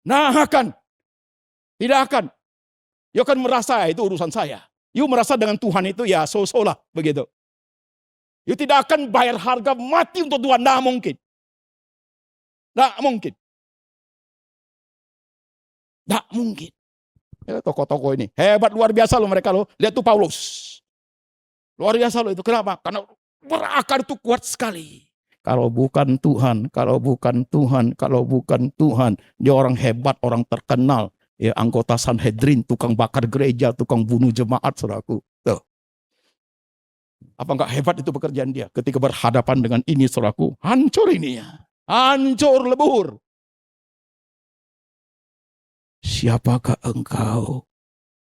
Nah akan. Tidak akan. You akan merasa itu urusan saya. You merasa dengan Tuhan itu ya so-so lah, begitu. You tidak akan bayar harga mati untuk Tuhan, nah mungkin. Nggak mungkin. Nggak mungkin. Ya, tokoh-tokoh ini hebat luar biasa loh mereka loh. Lihat tuh Paulus. Luar biasa loh itu. Kenapa? Karena berakar itu kuat sekali. Kalau bukan Tuhan, dia orang hebat, orang terkenal. Ya, anggota Sanhedrin, tukang bakar gereja, tukang bunuh jemaat, saudaraku. Tuh. Apa enggak hebat itu pekerjaan dia? Ketika berhadapan dengan ini, saudaraku, hancur ini ya. Hancur lebur. Siapakah engkau?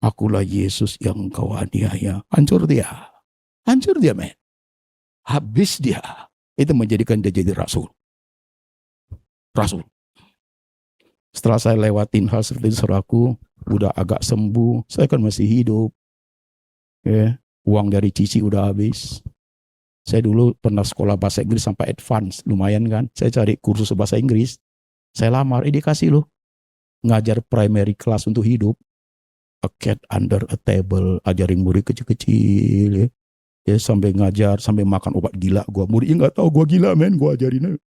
Akulah Yesus yang engkau aniaya. Hancur dia. Hancur dia, men. Habis dia. Itu menjadikan dia jadi rasul. Rasul. Setelah saya lewatin hal seperti itu, saudaraku, udah agak sembuh. Saya kan masih hidup. Ya, uang dari Cici udah habis. Saya dulu pernah sekolah bahasa Inggris sampai advance, lumayan kan. Saya cari kursus bahasa Inggris. Saya lamar, dikasih loh. Ngajar primary class untuk hidup. A cat under a table, ajarin murid kecil-kecil. Ya, sampai ngajar, sampai makan obat gila. Muridnya nggak tahu gua gila, men. Gua ajarin.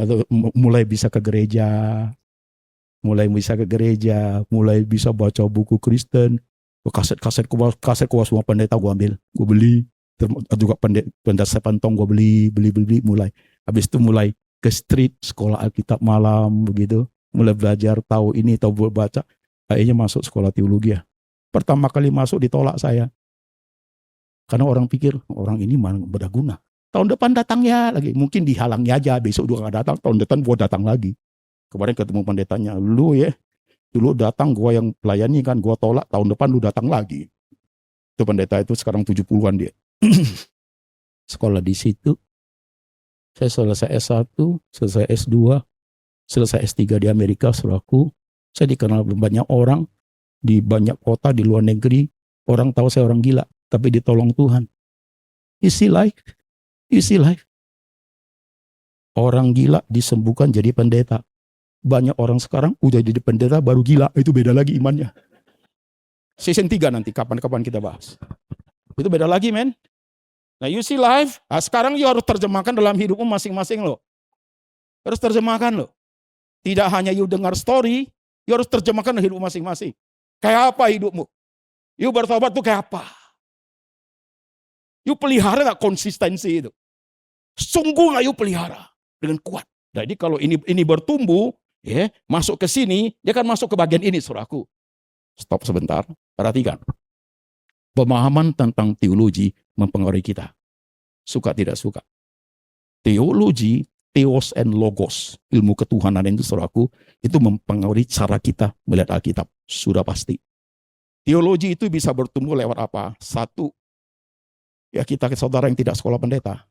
Atau mulai bisa ke gereja. Mulai bisa baca buku Kristen. Kaset gua semua pendeta gua ambil, gua beli. Juga pendeta Sepantong gua beli mulai. Habis itu mulai ke street, sekolah Alkitab malam begitu. Mulai belajar tahu ini, tahu baca. Akhirnya masuk sekolah teologi ya. Pertama kali masuk ditolak saya. Karena orang pikir orang ini mana berguna. Tahun depan datangnya lagi, mungkin dihalangi aja, besok juga gak datang, tahun depan gua datang lagi. Kemarin ketemu pendetanya, lu ya, dulu datang gua yang pelayani kan, gua tolak, tahun depan lu datang lagi. Itu pendeta itu sekarang 70-an dia. Sekolah di situ. Saya selesai S1, selesai S2, selesai S3 di Amerika, saudaraku. Saya dikenal banyak orang, di banyak kota, di luar negeri. Orang tahu saya orang gila, tapi ditolong Tuhan. You see life? You see life? Orang gila disembuhkan jadi pendeta. Banyak orang sekarang udah jadi pendeta baru gila, itu beda lagi imannya. Season 3 nanti, kapan-kapan kita bahas. Itu beda lagi, men. Nah, you see life? Nah, sekarang you harus terjemahkan dalam hidupmu masing-masing loh. Harus terjemahkan loh. Tidak hanya you dengar story, you harus terjemahkan dalam hidupmu masing-masing. Kayak apa hidupmu? You bertobat tuh kayak apa? You pelihara gak konsistensi itu? Sungguh gak you pelihara dengan kuat? Jadi kalau ini bertumbuh, ya, masuk ke sini, dia akan masuk ke bagian ini, saudaraku. Stop sebentar, perhatikan. Pemahaman tentang teologi mempengaruhi kita. Suka tidak suka. Teologi, theos and logos, ilmu ketuhanan itu, saudaraku, itu mempengaruhi cara kita melihat Alkitab. Sudah pasti. Teologi itu bisa bertumbuh lewat apa? Satu, ya kita saudara yang tidak sekolah pendeta.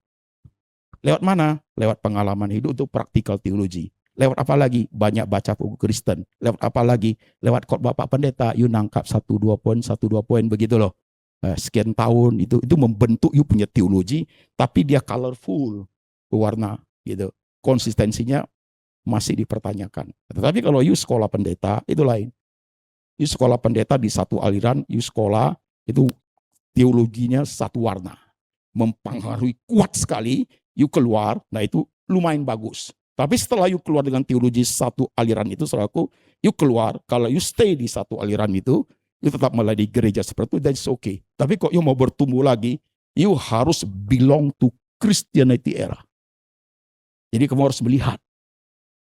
Lewat mana? Lewat pengalaman hidup, itu praktikal teologi. Lewat apa lagi? Banyak baca buku Kristen. Lewat apa lagi? Lewat khotbah Pak Pendeta, you nangkap 1-2 poin begitu loh. Sekian tahun itu membentuk you punya teologi, tapi dia colorful, berwarna gitu. Konsistensinya masih dipertanyakan. Tetapi kalau you sekolah pendeta itu lain. You sekolah pendeta di satu aliran, you sekolah itu teologinya satu warna. Mempengaruhi kuat sekali, you keluar, nah itu lumayan bagus. Tapi setelah you keluar dengan teologi satu aliran itu, saudaraku, you keluar, kalau you stay di satu aliran itu, you tetap melayani gereja seperti itu, that's okay. Tapi kok you mau bertumbuh lagi, you harus belong to Christianity era. Jadi kamu harus melihat,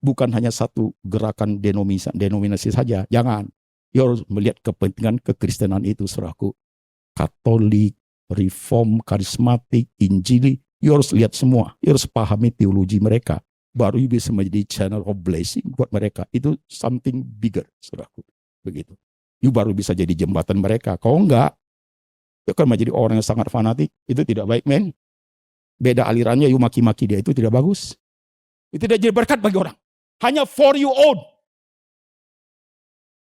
bukan hanya satu gerakan denominasi saja, jangan. You harus melihat kepentingan kekristenan itu, saudaraku. Katolik, Reform, Karismatik, Injili, you harus lihat semua. You harus pahami teologi mereka. Baru you bisa menjadi channel of blessing buat mereka. Itu something bigger, saudaraku. Begitu. You baru bisa jadi jembatan mereka. Kalau enggak, you akan menjadi orang yang sangat fanatik. Itu tidak baik, men. Beda alirannya, you maki-maki dia. Itu tidak bagus. Itu tidak jadi berkat bagi orang. Hanya for you own.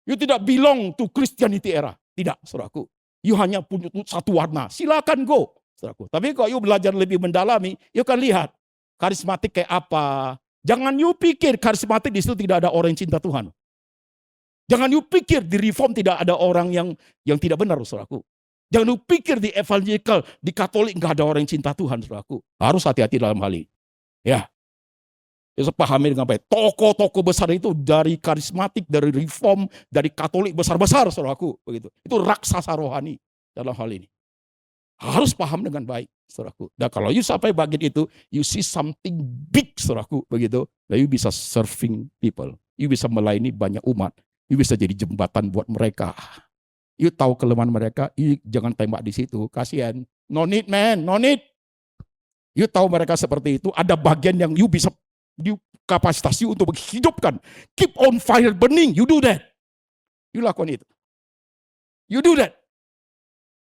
You tidak belong to Christianity era. Tidak, saudaraku. You hanya punya satu warna. Silakan go, saudaraku. Tapi kalau you belajar lebih mendalami, you akan lihat karismatik kayak apa. Jangan you pikir karismatik di situ tidak ada orang yang cinta Tuhan. Jangan you pikir di Reform tidak ada orang yang tidak benar, saudaraku. Jangan you pikir di Evangelical, di Katolik nggak ada orang yang cinta Tuhan, saudaraku. Harus hati-hati dalam hal ini. Ya. Bisa pahami dengan baik. Tokoh-tokoh besar itu dari karismatik, dari Reform, dari Katolik besar-besar, saudaraku. Begitu. Itu raksasa rohani dalam hal ini. Harus paham dengan baik, saudaraku. Dan kalau you sampai bagian itu, you see something big, saudaraku. Begitu. Dan you bisa serving people. You bisa melayani banyak umat. You bisa jadi jembatan buat mereka. You tahu kelemahan mereka, you jangan tembak di situ. Kasihan. No need, man. No need. You tahu mereka seperti itu, ada bagian yang you bisa kapasitasi untuk menghidupkan. Keep on fire burning, you do that. You lakukan itu. You do that.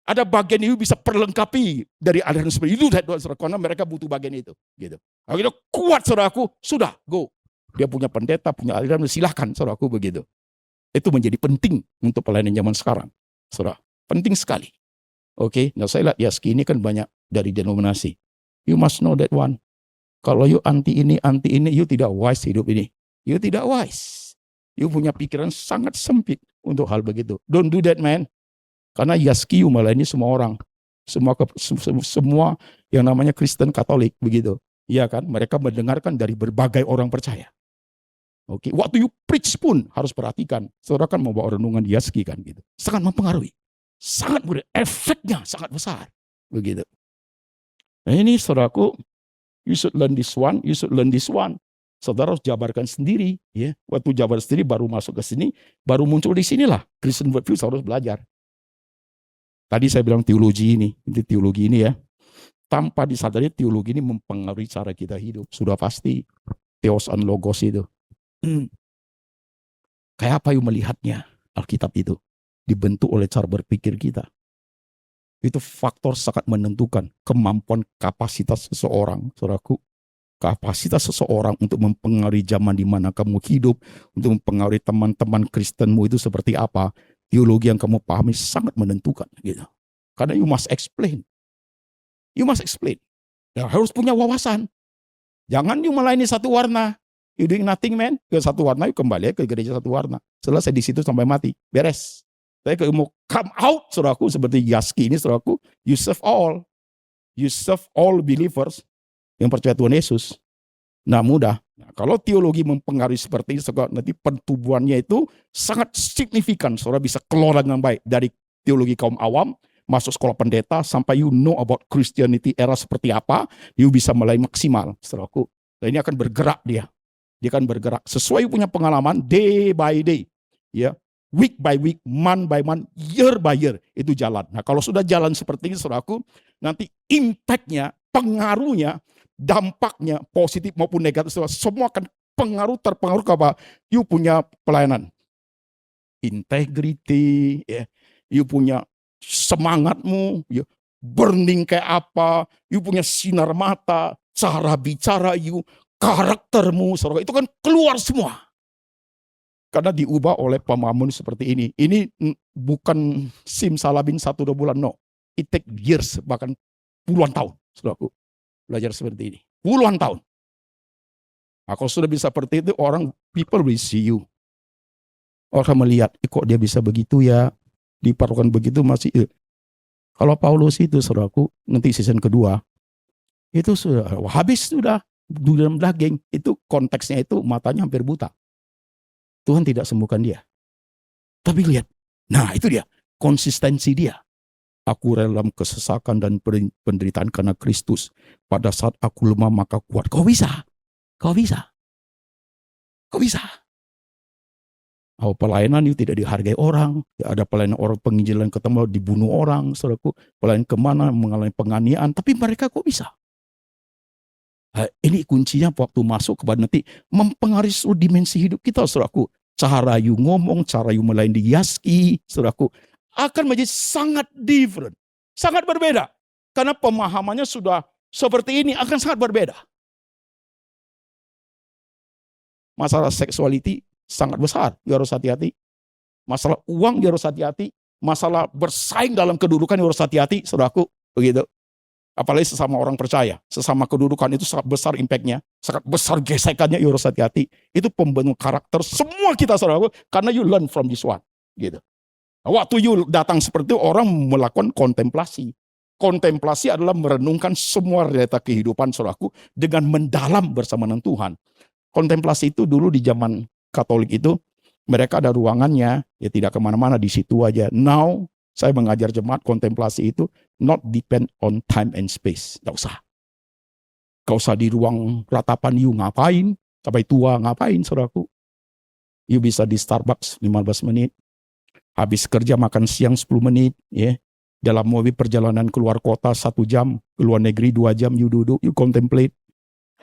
Ada bagian you bisa perlengkapi dari aliran seperti itu. You do that, karena mereka butuh bagian itu. Gitu. Kalau itu kuat, saudaraku, sudah, go. Dia punya pendeta, punya aliran, silahkan, saudaraku, begitu. Itu menjadi penting untuk pelayanan zaman sekarang. Saudara, penting sekali. Oke, nah saya lihat Yaski ini kan banyak dari denominasi. You must know that one. Kalau you anti ini, you tidak wise hidup ini. You tidak wise. You punya pikiran sangat sempit untuk hal begitu. Don't do that, man. Karena Yaski melayani semua orang. Semua yang namanya Kristen Katolik, begitu. Iya kan? Mereka mendengarkan dari berbagai orang percaya. Oke, waktu you preach pun harus perhatikan. Saudara kan mau bawa renungan Yaski kan gitu. Sangat mempengaruhi. Sangat mudah. Efeknya sangat besar. Begitu. Nah ini saudaraku, you should learn this one, you should learn this one. Saudara harus jabarkan sendiri, ya. Waktu jabar sendiri baru masuk ke sini, baru muncul di sinilah. Christian worldview harus belajar. Tadi saya bilang teologi ini ya. Tanpa disadari teologi ini mempengaruhi cara kita hidup. Sudah pasti theos and logos itu. Kayak apa you melihatnya Alkitab itu? Dibentuk oleh cara berpikir kita. Itu faktor sangat menentukan kemampuan kapasitas seseorang, saudaraku. Kapasitas seseorang untuk mempengaruhi zaman di mana kamu hidup, untuk mempengaruhi teman-teman Kristenmu itu seperti apa, teologi yang kamu pahami sangat menentukan. Gitu. Karena you must explain. You must explain. Ya, harus punya wawasan. Jangan you melayani satu warna. You doing nothing, man. Ke satu warna, you kembali ke gereja satu warna. Selesai di situ sampai mati. Beres. Tapi kalau mau come out, saudaraku, seperti Yaski ini, saudaraku, you serve all. You serve all believers yang percaya Tuhan Yesus. Nah, mudah. Nah, kalau teologi mempengaruhi seperti ini, nanti pertumbuhannya itu sangat signifikan. Saudara bisa keluar dengan baik dari teologi kaum awam, masuk sekolah pendeta, sampai you know about Christianity era seperti apa, you bisa mulai maksimal, saudaraku. Dan ini akan bergerak dia. Dia akan bergerak sesuai punya pengalaman day by day. Ya, week by week, month by month, year by year, itu jalan. Nah, kalau sudah jalan seperti ini, saudaraku, nanti impact-nya, pengaruhnya, dampaknya positif maupun negatif, semua akan terpengaruh ke apa? You punya pelayanan, integrity, ya, you punya semangatmu, ya, burning kayak apa, you punya sinar mata, cara bicara you, karaktermu, saudara, itu kan keluar semua. Karena diubah oleh pemahaman seperti ini. Ini bukan simsalabim 1-2 bulan, no. It take years, bahkan puluhan tahun, saudaraku. Belajar seperti ini. Puluhan tahun. Nah, kalau sudah bisa seperti itu, people will see you. Orang melihat, kok dia bisa begitu ya, diperlukan begitu masih. Kalau Paulus itu, saudaraku, nanti season kedua, itu sudah habis sudah di dalam daging. Itu konteksnya itu matanya hampir buta. Tuhan tidak sembuhkan dia. Tapi lihat, nah itu dia, konsistensi dia. Aku rela dalam kesesakan dan penderitaan karena Kristus. Pada saat aku lemah maka kuat. Kau bisa. Oh, pelayanan itu tidak dihargai orang. Ada pelayanan orang penginjilan ketemu dibunuh orang. Saudaraku, pelayanan kemana mengalami penganiayaan. Tapi mereka kok bisa? Nah, ini kuncinya waktu masuk kepada nanti mempengaruhi seluruh dimensi hidup kita, saudaraku. Cara you ngomong, cara you melayani di Yaski, saudaraku, akan menjadi sangat different, sangat berbeda. Karena pemahamannya sudah seperti ini, akan sangat berbeda. Masalah seksuality sangat besar, you harus hati-hati. Masalah uang, you harus hati-hati. Masalah bersaing dalam kedudukan, you harus hati-hati, saudaraku. Begitu. Apalagi sesama orang percaya, sesama kedudukan itu sangat besar impact-nya, sangat besar gesekannya, you harus hati-hati. Itu pembentuk karakter semua kita, saudaraku, karena you learn from this one. Gitu. Waktu you datang seperti itu, orang melakukan kontemplasi. Kontemplasi adalah merenungkan semua realita kehidupan, saudaraku, dengan mendalam bersama dengan Tuhan. Kontemplasi itu dulu di zaman Katolik itu, mereka ada ruangannya, ya tidak kemana-mana, di situ aja. Now, saya mengajar jemaat kontemplasi itu, not depend on time and space. Gak usah. Gak usah di ruang ratapan you ngapain, sampai tua ngapain, saudaraku. You bisa di Starbucks 15 menit. Habis kerja makan siang 10 menit, ya. Dalam mobil perjalanan keluar kota 1 jam, keluar negeri 2 jam, you duduk, you contemplate.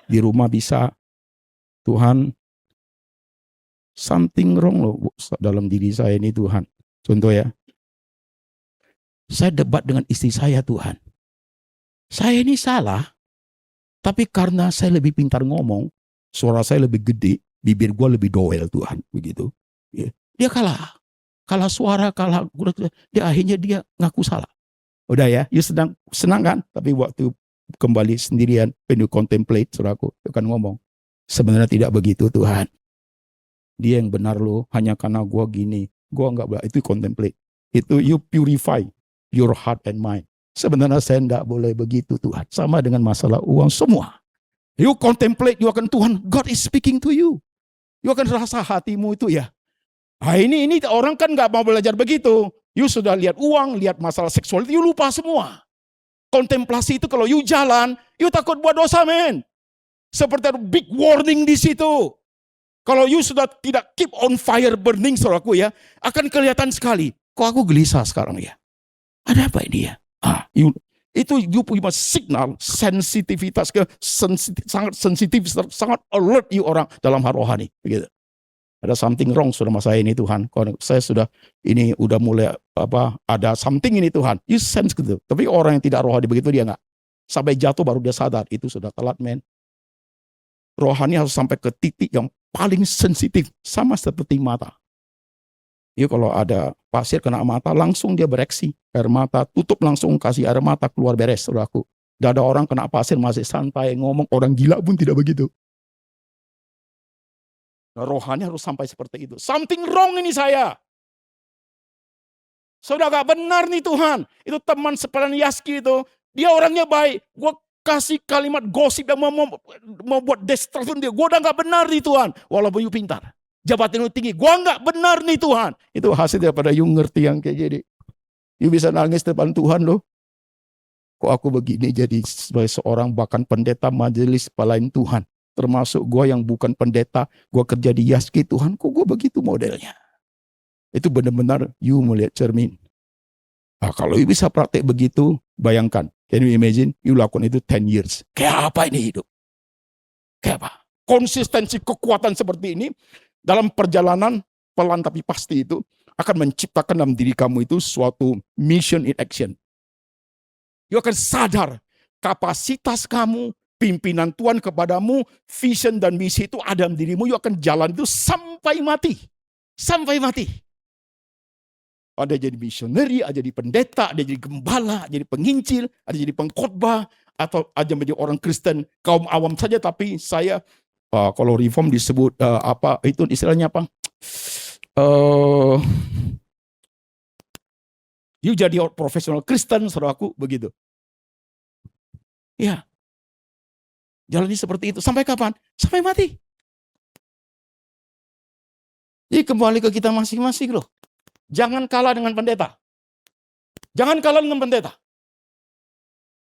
Di rumah bisa. Tuhan, something wrong loh dalam diri saya ini, Tuhan. Contoh ya, saya debat dengan istri saya, Tuhan. Saya ini salah, tapi karena saya lebih pintar ngomong, suara saya lebih gede, bibir gue lebih doel, Tuhan. Begitu. Ya. Dia kalah suara, dia akhirnya dia ngaku salah. Udah ya, you senang kan? Tapi waktu kembali sendirian, when you contemplate, saudaraku, you kan ngomong, sebenarnya tidak begitu, Tuhan. Dia yang benar loh, hanya karena gua gini, gua enggak, itu contemplate. Itu you purify your heart and mind. Sebenarnya saya enggak boleh begitu, Tuhan. Sama dengan masalah uang semua. You contemplate, you akan, Tuhan, God is speaking to you. You akan rasa hatimu itu ya. Nah, ini orang kan nggak mau belajar begitu. You sudah lihat uang, lihat masalah seksual, you lupa semua. Kontemplasi itu kalau you jalan, you takut buat dosa, men. Seperti ada big warning di situ. Kalau you sudah tidak keep on fire burning, saudaraku ya, akan kelihatan sekali. Kok aku gelisah sekarang ya? Ada apa ini ya? Itu you punya signal, sensitivitas, sangat sensitif, sangat alert you orang dalam hal rohani. Begitu. Ada something wrong sudah sama saya ini, Tuhan. Kalau saya sudah ini udah mulai ada something ini, Tuhan. You sense gitu. Tapi orang yang tidak rohani begitu dia enggak. Sampai jatuh baru dia sadar, itu sudah telat, men. Rohani harus sampai ke titik yang paling sensitif, sama seperti mata. Yuk kalau ada pasir kena mata, langsung dia bereaksi. Air mata, tutup langsung, kasih air mata, keluar beres, saudaraku. Tidak ada orang kena pasir masih santai, ngomong, orang gila pun tidak begitu. Nah, rohani harus sampai seperti itu. Something wrong ini saya. Sudah gak benar nih Tuhan. Itu teman sepadan Yaski itu, dia orangnya baik. Gue kasih kalimat gosip yang mau buat destruction dia. Gue udah gak benar nih Tuhan. Walaupun you pintar. Jabatan lu tinggi. Gue gak benar nih Tuhan. Itu hasil daripada you ngerti yang kayak gini. You bisa nangis depan Tuhan loh. Kok aku begini jadi sebagai seorang bahkan pendeta majelis pelayan Tuhan. Termasuk gue yang bukan pendeta. Gue kerja di Yaski Tuhan. Kok gue begitu modelnya. Itu benar-benar you melihat cermin. Nah, kalau you bisa praktek begitu, bayangkan. Can you imagine? You lakukan itu 10 years. Kayak apa ini hidup? Kayak apa? Konsistensi kekuatan seperti ini dalam perjalanan pelan tapi pasti itu akan menciptakan dalam diri kamu itu suatu mission in action. You akan sadar kapasitas kamu, pimpinan Tuhan kepadamu, vision dan misi itu ada dalam dirimu. You akan jalan itu sampai mati. Sampai mati. Ada jadi misioneri, ada jadi pendeta, ada jadi gembala, ada jadi penginjil, ada jadi pengkhotbah, atau ada menjadi orang Kristen kaum awam saja. Tapi saya kalau reform disebut apa itu istilahnya apa? You jadi profesional Kristen, saudaraku, begitu. Ya, jalani seperti itu sampai kapan? Sampai mati. Jadi kembali ke kita masing-masing loh. Jangan kalah dengan pendeta. Jangan kalah dengan pendeta.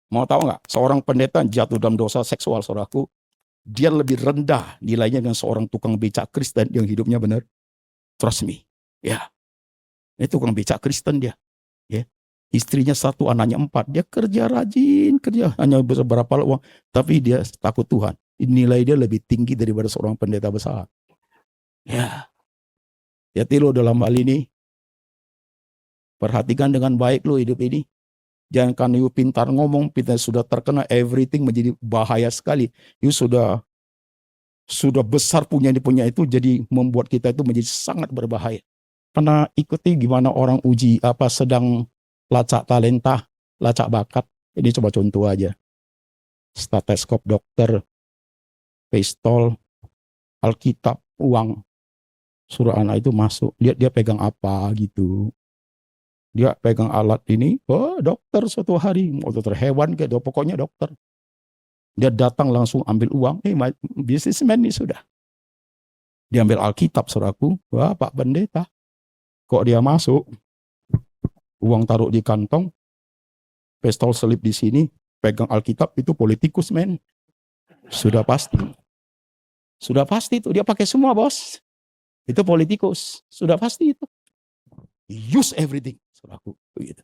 Mau tahu nggak? Seorang pendeta jatuh dalam dosa seksual, saudaraku. Dia lebih rendah nilainya dengan seorang tukang becak Kristen yang hidupnya benar. Trust me. Ya. Ini tukang becak Kristen dia. Ya. Istrinya 1, anaknya 4. Dia kerja rajin, kerja hanya beberapa uang. Tapi dia takut Tuhan. Nilai dia lebih tinggi daripada seorang pendeta besar. Ya. Hati lo dalam hal ini. Perhatikan dengan baik lo hidup ini. Jangan karena you pintar ngomong, pintar sudah terkena, everything menjadi bahaya sekali. You sudah besar punya itu, jadi membuat kita itu menjadi sangat berbahaya. Pernah ikuti gimana orang uji sedang lacak talenta, lacak bakat. Ini coba contoh aja. Stetoskop dokter, pistol, Alkitab, uang. Suruh anak itu masuk, lihat dia pegang apa gitu. Dia pegang alat ini, dokter suatu hari, mau dokter hewan kayak, pokoknya dokter. Dia datang langsung ambil uang, businessman ini sudah. Dia ambil Alkitab, saudaraku, wah Pak Pendeta. Kok dia masuk, uang taruh di kantong, pistol selip di sini, pegang Alkitab, itu politikus men. Sudah pasti. Sudah pasti itu, dia pakai semua bos. Itu politikus, sudah pasti itu. Use everything. Saudaraku, begitu.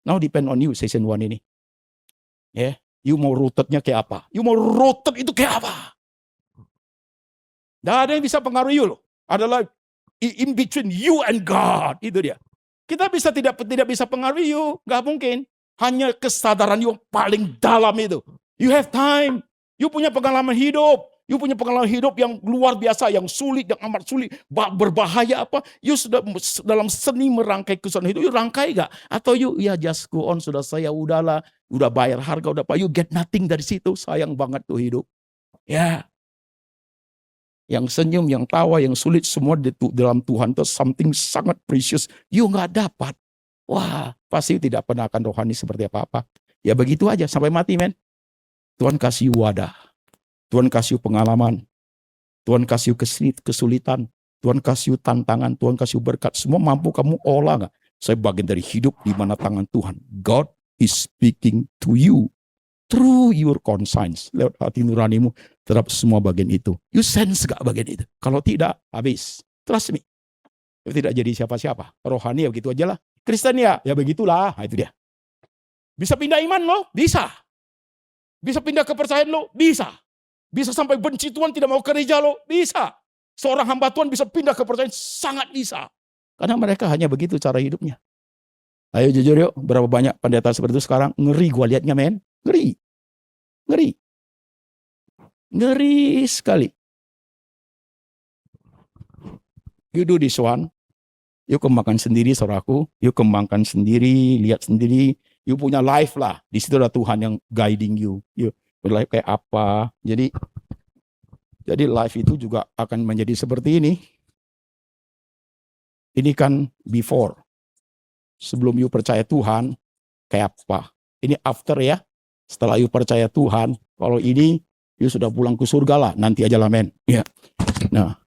Now depend on you season 1 ini. Ya, you mau rooted-nya kayak apa? You mau rooted itu kayak apa? Tidak ada yang bisa pengaruhi you loh. Adalah in between you and God. Itu dia. Kita tidak bisa pengaruhi you. Gak mungkin. Hanya kesadaran you paling dalam itu. You have time. You punya pengalaman hidup. You punya pengalaman hidup yang luar biasa, yang sulit, yang amat sulit, berbahaya apa? You sudah dalam seni merangkai kesulitan hidup, you rangkai gak? Atau you just go on, sudah saya udahlah, udah bayar harga, udah apa? You get nothing dari situ, sayang banget tuh hidup. Ya, yang senyum, yang tawa, yang sulit, semua dalam Tuhan itu something sangat precious. You gak dapat. Wah, pasti tidak pernah akan rohani seperti apa-apa. Ya begitu aja, sampai mati men. Tuhan kasih wadah. Tuhan kasih pengalaman, Tuhan kasih kesulitan, Tuhan kasih tantangan, Tuhan kasih berkat. Semua mampu kamu olah gak? Saya bagian dari hidup di mana tangan Tuhan. God is speaking to you through your conscience. Lewat hati nuranimu terhadap semua bagian itu. You sense gak bagian itu? Kalau tidak, habis. Trust me. Tidak jadi siapa-siapa. Rohani ya begitu aja lah. Kristen ya begitulah. Nah, itu dia. Bisa pindah iman lo? Bisa. Bisa pindah kepercayaan lo? Bisa. Bisa sampai benci Tuhan, tidak mau gereja lo? Bisa. Seorang hamba Tuhan bisa pindah kepercayaan? Sangat bisa. Karena mereka hanya begitu cara hidupnya. Ayo jujur yuk, berapa banyak pendeta seperti itu sekarang? Ngeri gua liatnya men. Ngeri. Ngeri. Ngeri sekali. You do this one. You kembangkan sendiri, saudaraku. You kembangkan sendiri, lihat sendiri. You punya life lah. Di situ ada Tuhan yang guiding you. You life kayak apa. Jadi life itu juga akan menjadi seperti ini. Ini kan before. Sebelum you percaya Tuhan, kayak apa. Ini after ya. Setelah you percaya Tuhan, kalau ini you sudah pulang ke surga lah. Nanti aja lah men. Ya. Nah.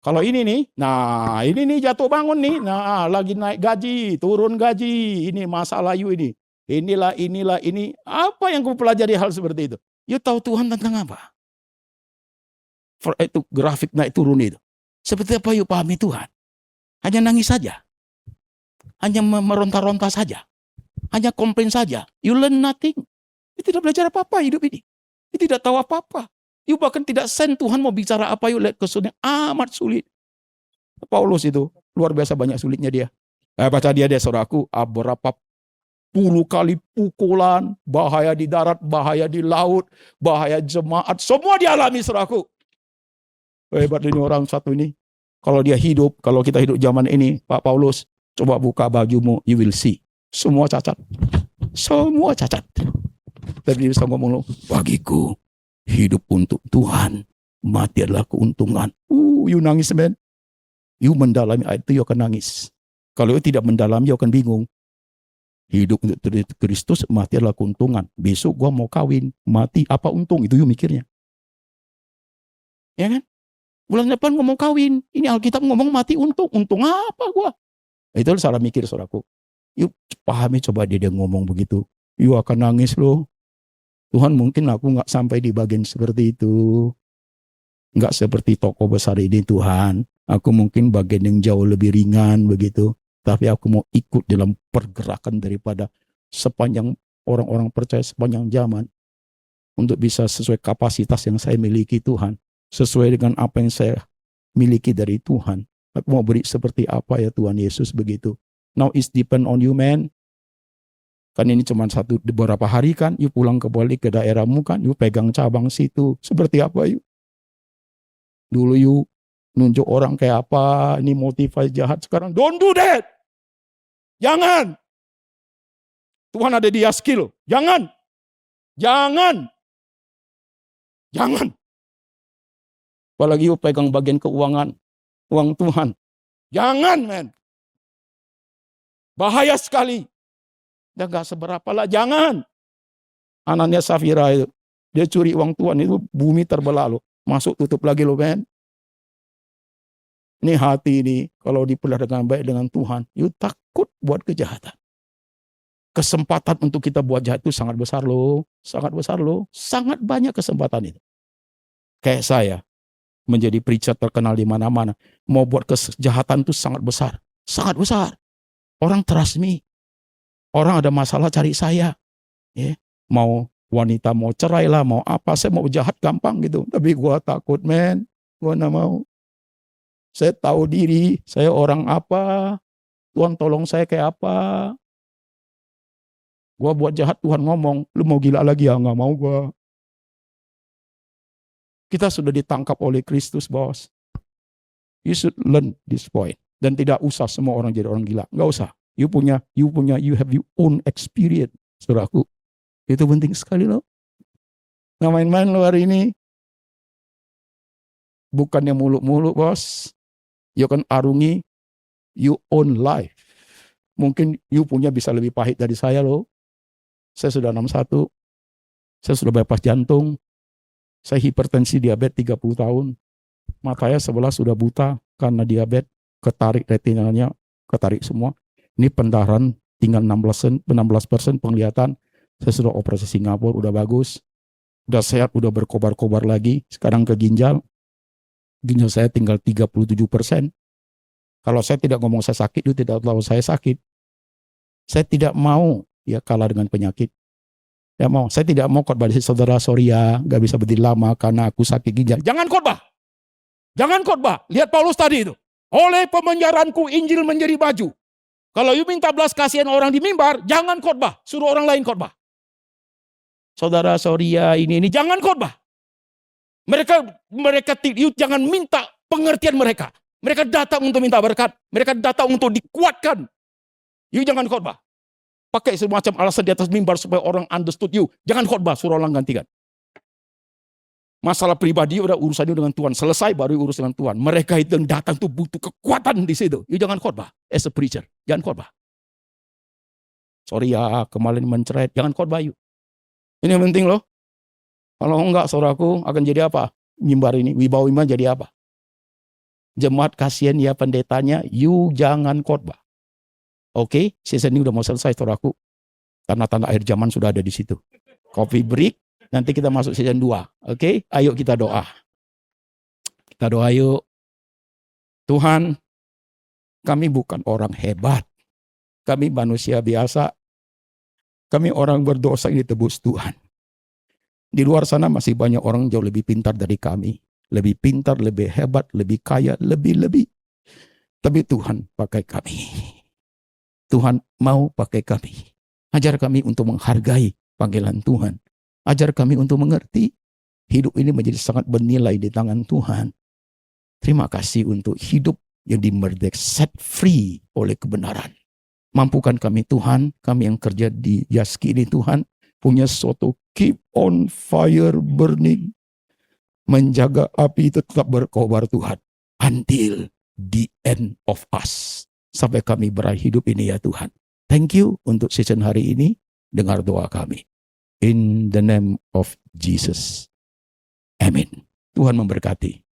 Kalau ini nih, nah ini nih jatuh bangun nih, nah lagi naik gaji, turun gaji, ini masalah you ini. Inilah, ini. Apa yang kau pelajari hal seperti itu? You tahu Tuhan tentang apa? Itu grafik naik turun itu. Seperti apa you pahami Tuhan? Hanya nangis saja. Hanya meronta-ronta saja. Hanya komplain saja. You learn nothing. You tidak belajar apa-apa hidup ini. You tidak tahu apa-apa. You bahkan tidak sen Tuhan mau bicara apa, you lihat kesulitan amat sulit. Paulus itu luar biasa banyak sulitnya dia. Baca dia deh saudaraku, berapa puluh kali pukulan, bahaya di darat, bahaya di laut, bahaya jemaat, semua dialami saudaraku. Hebat ini orang satu ini. Kalau dia hidup, kalau kita hidup zaman ini, Pak Paulus, coba buka bajumu, you will see. Semua cacat. Semua cacat. Tapi dia bisa ngomong loh, bagiku hidup untuk Tuhan, mati adalah keuntungan. You nangis men. You mendalami ayat itu, you akan nangis. Kalau you tidak mendalami, you akan bingung. Hidup untuk Kristus, mati adalah keuntungan. Besok gua mau kawin, mati apa untung? Itu you mikirnya. Ya kan? Bulan depan gua mau kawin, ini Alkitab ngomong mati untung. Untung apa gua? Itu salah mikir saudaraku. You pahami coba dia ngomong begitu. You akan nangis loh. Tuhan mungkin aku gak sampai di bagian seperti itu. Gak seperti tokoh besar ini Tuhan. Aku mungkin bagian yang jauh lebih ringan begitu. Tapi aku mau ikut dalam pergerakan daripada sepanjang orang-orang percaya sepanjang zaman. Untuk bisa sesuai kapasitas yang saya miliki Tuhan. Sesuai dengan apa yang saya miliki dari Tuhan. Aku mau beri seperti apa ya Tuhan Yesus begitu. Now it's depend on you man. Kan ini cuma beberapa hari kan, you pulang balik ke daerahmu kan, you pegang cabang situ. Seperti apa you? Dulu you nunjuk orang kayak apa, ini motivasi jahat. Sekarang don't do that. Jangan. Tuhan ada dia skill. Jangan. Jangan. Jangan. Apalagi you pegang bagian keuangan, uang Tuhan. Jangan men. Bahaya sekali. Udah gak seberapa lah, jangan. Anania Safira itu, dia curi uang Tuhan itu bumi terbelah loh. Masuk tutup lagi loh men. Ini hati ini, kalau dipelihara dengan baik dengan Tuhan, you takut buat kejahatan. Kesempatan untuk kita buat jahat itu sangat besar loh. Sangat besar loh. Sangat banyak kesempatan itu. Kayak saya, menjadi preacher terkenal di mana-mana. Mau buat kejahatan itu sangat besar. Sangat besar. Orang trust me. Orang ada masalah cari saya. Ya. Mau wanita mau cerai lah, mau apa. Saya mau jahat gampang gitu. Tapi gue takut men. Gue gak mau. Saya tahu diri. Saya orang apa. Tuhan tolong saya kayak apa. Gue buat jahat Tuhan ngomong. Lu mau gila lagi ya? Gak mau gue. Kita sudah ditangkap oleh Kristus bos. You should learn this point. Dan tidak usah semua orang jadi orang gila. Gak usah. You have your own experience. Saudaraku, itu penting sekali loh. Nggak main-main lo hari ini. Bukannya muluk-muluk bos. You kan arungi your own life. Mungkin you punya bisa lebih pahit dari saya loh. Saya sudah 61. Saya sudah bypass jantung. Saya hipertensi diabetes 30 tahun. Matanya sebelah sudah buta karena diabetes. Ketarik retinalnya, ketarik semua. Ini pendarahan tinggal 16% penglihatan. Saya sudah operasi Singapura, udah bagus. Udah sehat, udah berkobar-kobar lagi. Sekarang ke ginjal. Ginjal saya tinggal 37%. Kalau saya tidak ngomong saya sakit, itu tidak tahu saya sakit. Saya tidak mau ya kalah dengan penyakit. Ya mau, saya tidak mau khotbah di saudara Soria, gak bisa berdiri lama karena aku sakit ginjal. Jangan khotbah. Jangan khotbah. Lihat Paulus tadi itu. Oleh pemenjaraanku Injil menjadi baju. Kalau you minta belas kasihan orang di mimbar, jangan khotbah, suruh orang lain khotbah. Saudara Soria ini jangan khotbah. You jangan minta pengertian mereka. Mereka datang untuk minta berkat. Mereka datang untuk dikuatkan. You jangan khotbah. Pakai semacam alasan di atas mimbar supaya orang understood you. Jangan khotbah, suruh orang gantikan. Masalah pribadi udah urusannya dengan Tuhan. Selesai baru urus dengan Tuhan. Mereka itu yang datang tuh butuh kekuatan di situ. You jangan khotbah as a preacher. Jangan khotbah. Sorry ya, kemarin menceret. Jangan khotbah you. Ini yang penting loh. Kalau enggak, saudaraku akan jadi apa? Mimbar ini, wibawa mimbar jadi apa? Jemaat kasihan ya pendetanya, you jangan khotbah. Oke, season ini udah mau selesai, saudaraku. Karena tanda akhir zaman sudah ada di situ. Coffee break, nanti kita masuk season 2. Oke, ayo kita doa. Kita doa yuk. Tuhan, kami bukan orang hebat. Kami manusia biasa. Kami orang berdosa yang ditebus Tuhan. Di luar sana masih banyak orang jauh lebih pintar dari kami. Lebih pintar, lebih hebat, lebih kaya, lebih. Tapi Tuhan pakai kami. Tuhan mau pakai kami. Ajar kami untuk menghargai panggilan Tuhan. Ajar kami untuk mengerti hidup ini menjadi sangat bernilai di tangan Tuhan. Terima kasih untuk hidup yang dimerdek, set free oleh kebenaran. Mampukan kami Tuhan, kami yang kerja di Yaski ini Tuhan, punya suatu keep on fire burning. Menjaga api itu tetap berkobar Tuhan. Until the end of us. Sampai kami berakhir hidup ini ya Tuhan. Thank you untuk season hari ini. Dengar doa kami. In the name of Jesus. Amin. Tuhan memberkati.